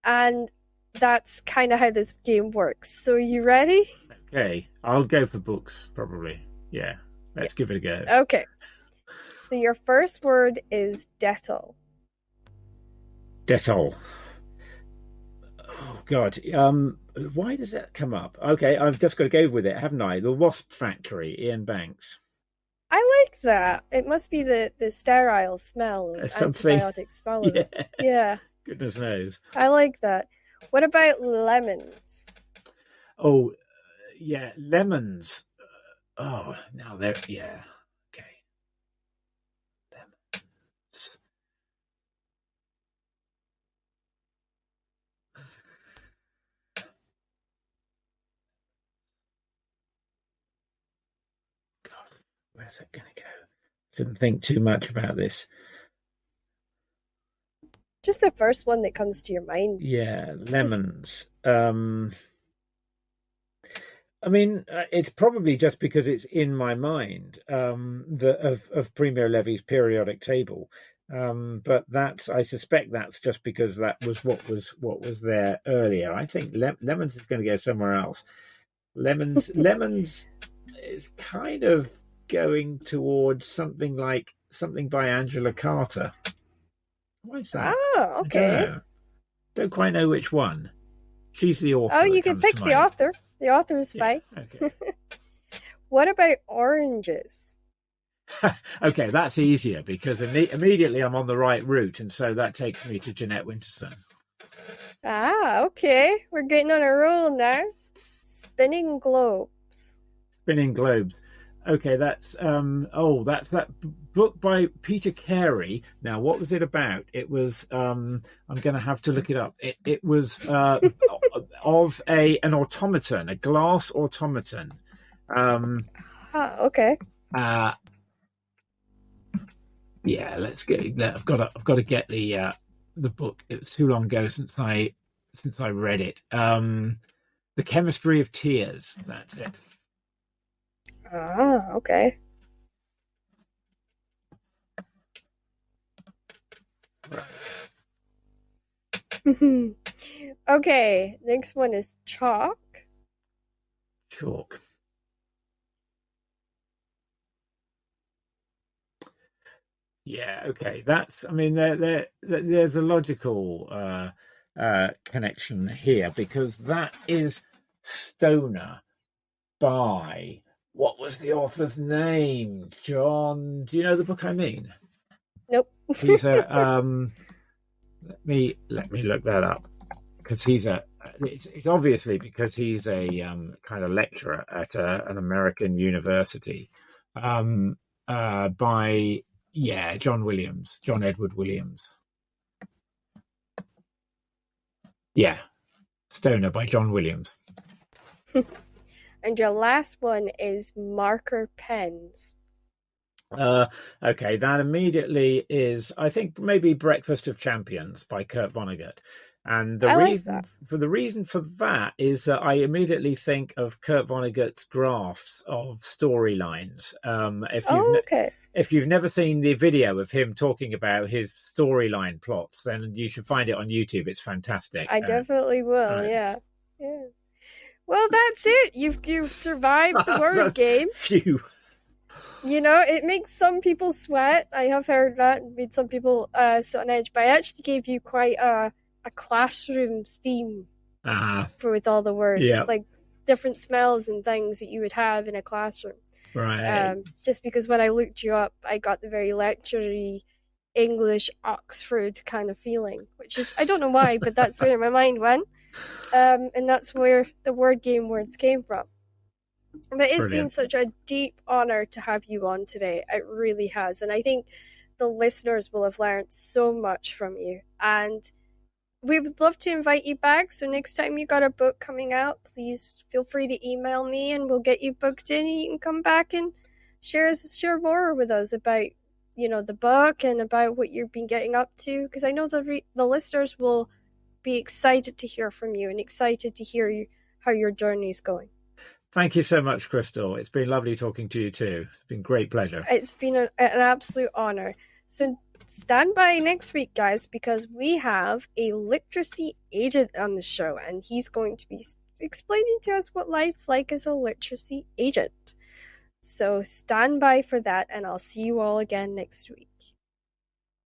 And that's kind of how this game works. So are you ready? Okay, I'll go for books, probably. Yeah, let's give it a go. Okay. So your first word is Dettol. Dettol. Oh, God. Why does that come up? Okay, I've just got to go with it, haven't I? The Wasp Factory, Ian Banks. I like that. It must be the sterile smell of Something. antibiotic smelling. Yeah. Goodness knows. I like that. What about lemons? Oh, yeah, lemons. Oh, now they're, yeah. Okay. Lemons. God, where's that going to go? Shouldn't think too much about this. Just the first one that comes to your mind. Yeah, lemons. I mean, it's probably just because it's in my mind of Premier Levy's periodic table, but I suspect that's just because that was what was there earlier. I think lemons is going to go somewhere else. Lemons is kind of going towards something by Angela Carter. Why is that? Oh, okay. Don't quite know which one. She's the author. Oh, you can pick the author. The author is fine. Okay. What about oranges? Okay, that's easier because immediately I'm on the right route, and so that takes me to Jeanette Winterson. Ah, okay. We're getting on a roll now. Spinning globes. Spinning globes. Okay, that's that book by Peter Carey. Now, what was it about? It was I'm going to have to look it up. It was of an automaton, a glass automaton. Okay. Yeah, let's get. I've got to get the book. It was too long ago since I read it. The Chemistry of Tears. That's it. Ah, okay. Right. Okay, next one is chalk. Chalk. Yeah, okay. I mean, there's a logical connection here because that is Stoner by, what was the author's name? John, do you know the book I mean? Nope. He's a let me look that up because it's obviously because he's a kind of lecturer at an American university by John Edward Williams. Yeah, Stoner by John Williams. And your last one is marker pens. Okay, that immediately is, I think, maybe Breakfast of Champions by Kurt Vonnegut. And the reason for that is that I immediately think of Kurt Vonnegut's graphs of storylines. If you've never seen the video of him talking about his storyline plots, then you should find it on YouTube. It's fantastic. I definitely will. Yeah. Well, that's it. You've survived the word game. Phew. You know, it makes some people sweat. I have heard that. It made some people sit on edge. But I actually gave you quite a classroom theme with all the words. Like different smells and things that you would have in a classroom. Right. Just because when I looked you up, I got the very lectury English Oxford kind of feeling, which is, I don't know why, but that's where my mind went. And that's where the word game words came from. But it's been such a deep honor to have you on today. It really has. And I think the listeners will have learned so much from you. And we would love to invite you back. So next time you got a book coming out, please feel free to email me and we'll get you booked in and you can come back and share more with us about, the book and about what you've been getting up to. Because I know the listeners will be excited to hear from you and excited to hear how your journey is going. Thank you so much, Crystal. It's been lovely talking to you too. It's been a great pleasure. It's been an absolute honor. So stand by next week, guys, because we have a literacy agent on the show, and he's going to be explaining to us what life's like as a literacy agent. So stand by for that, and I'll see you all again next week.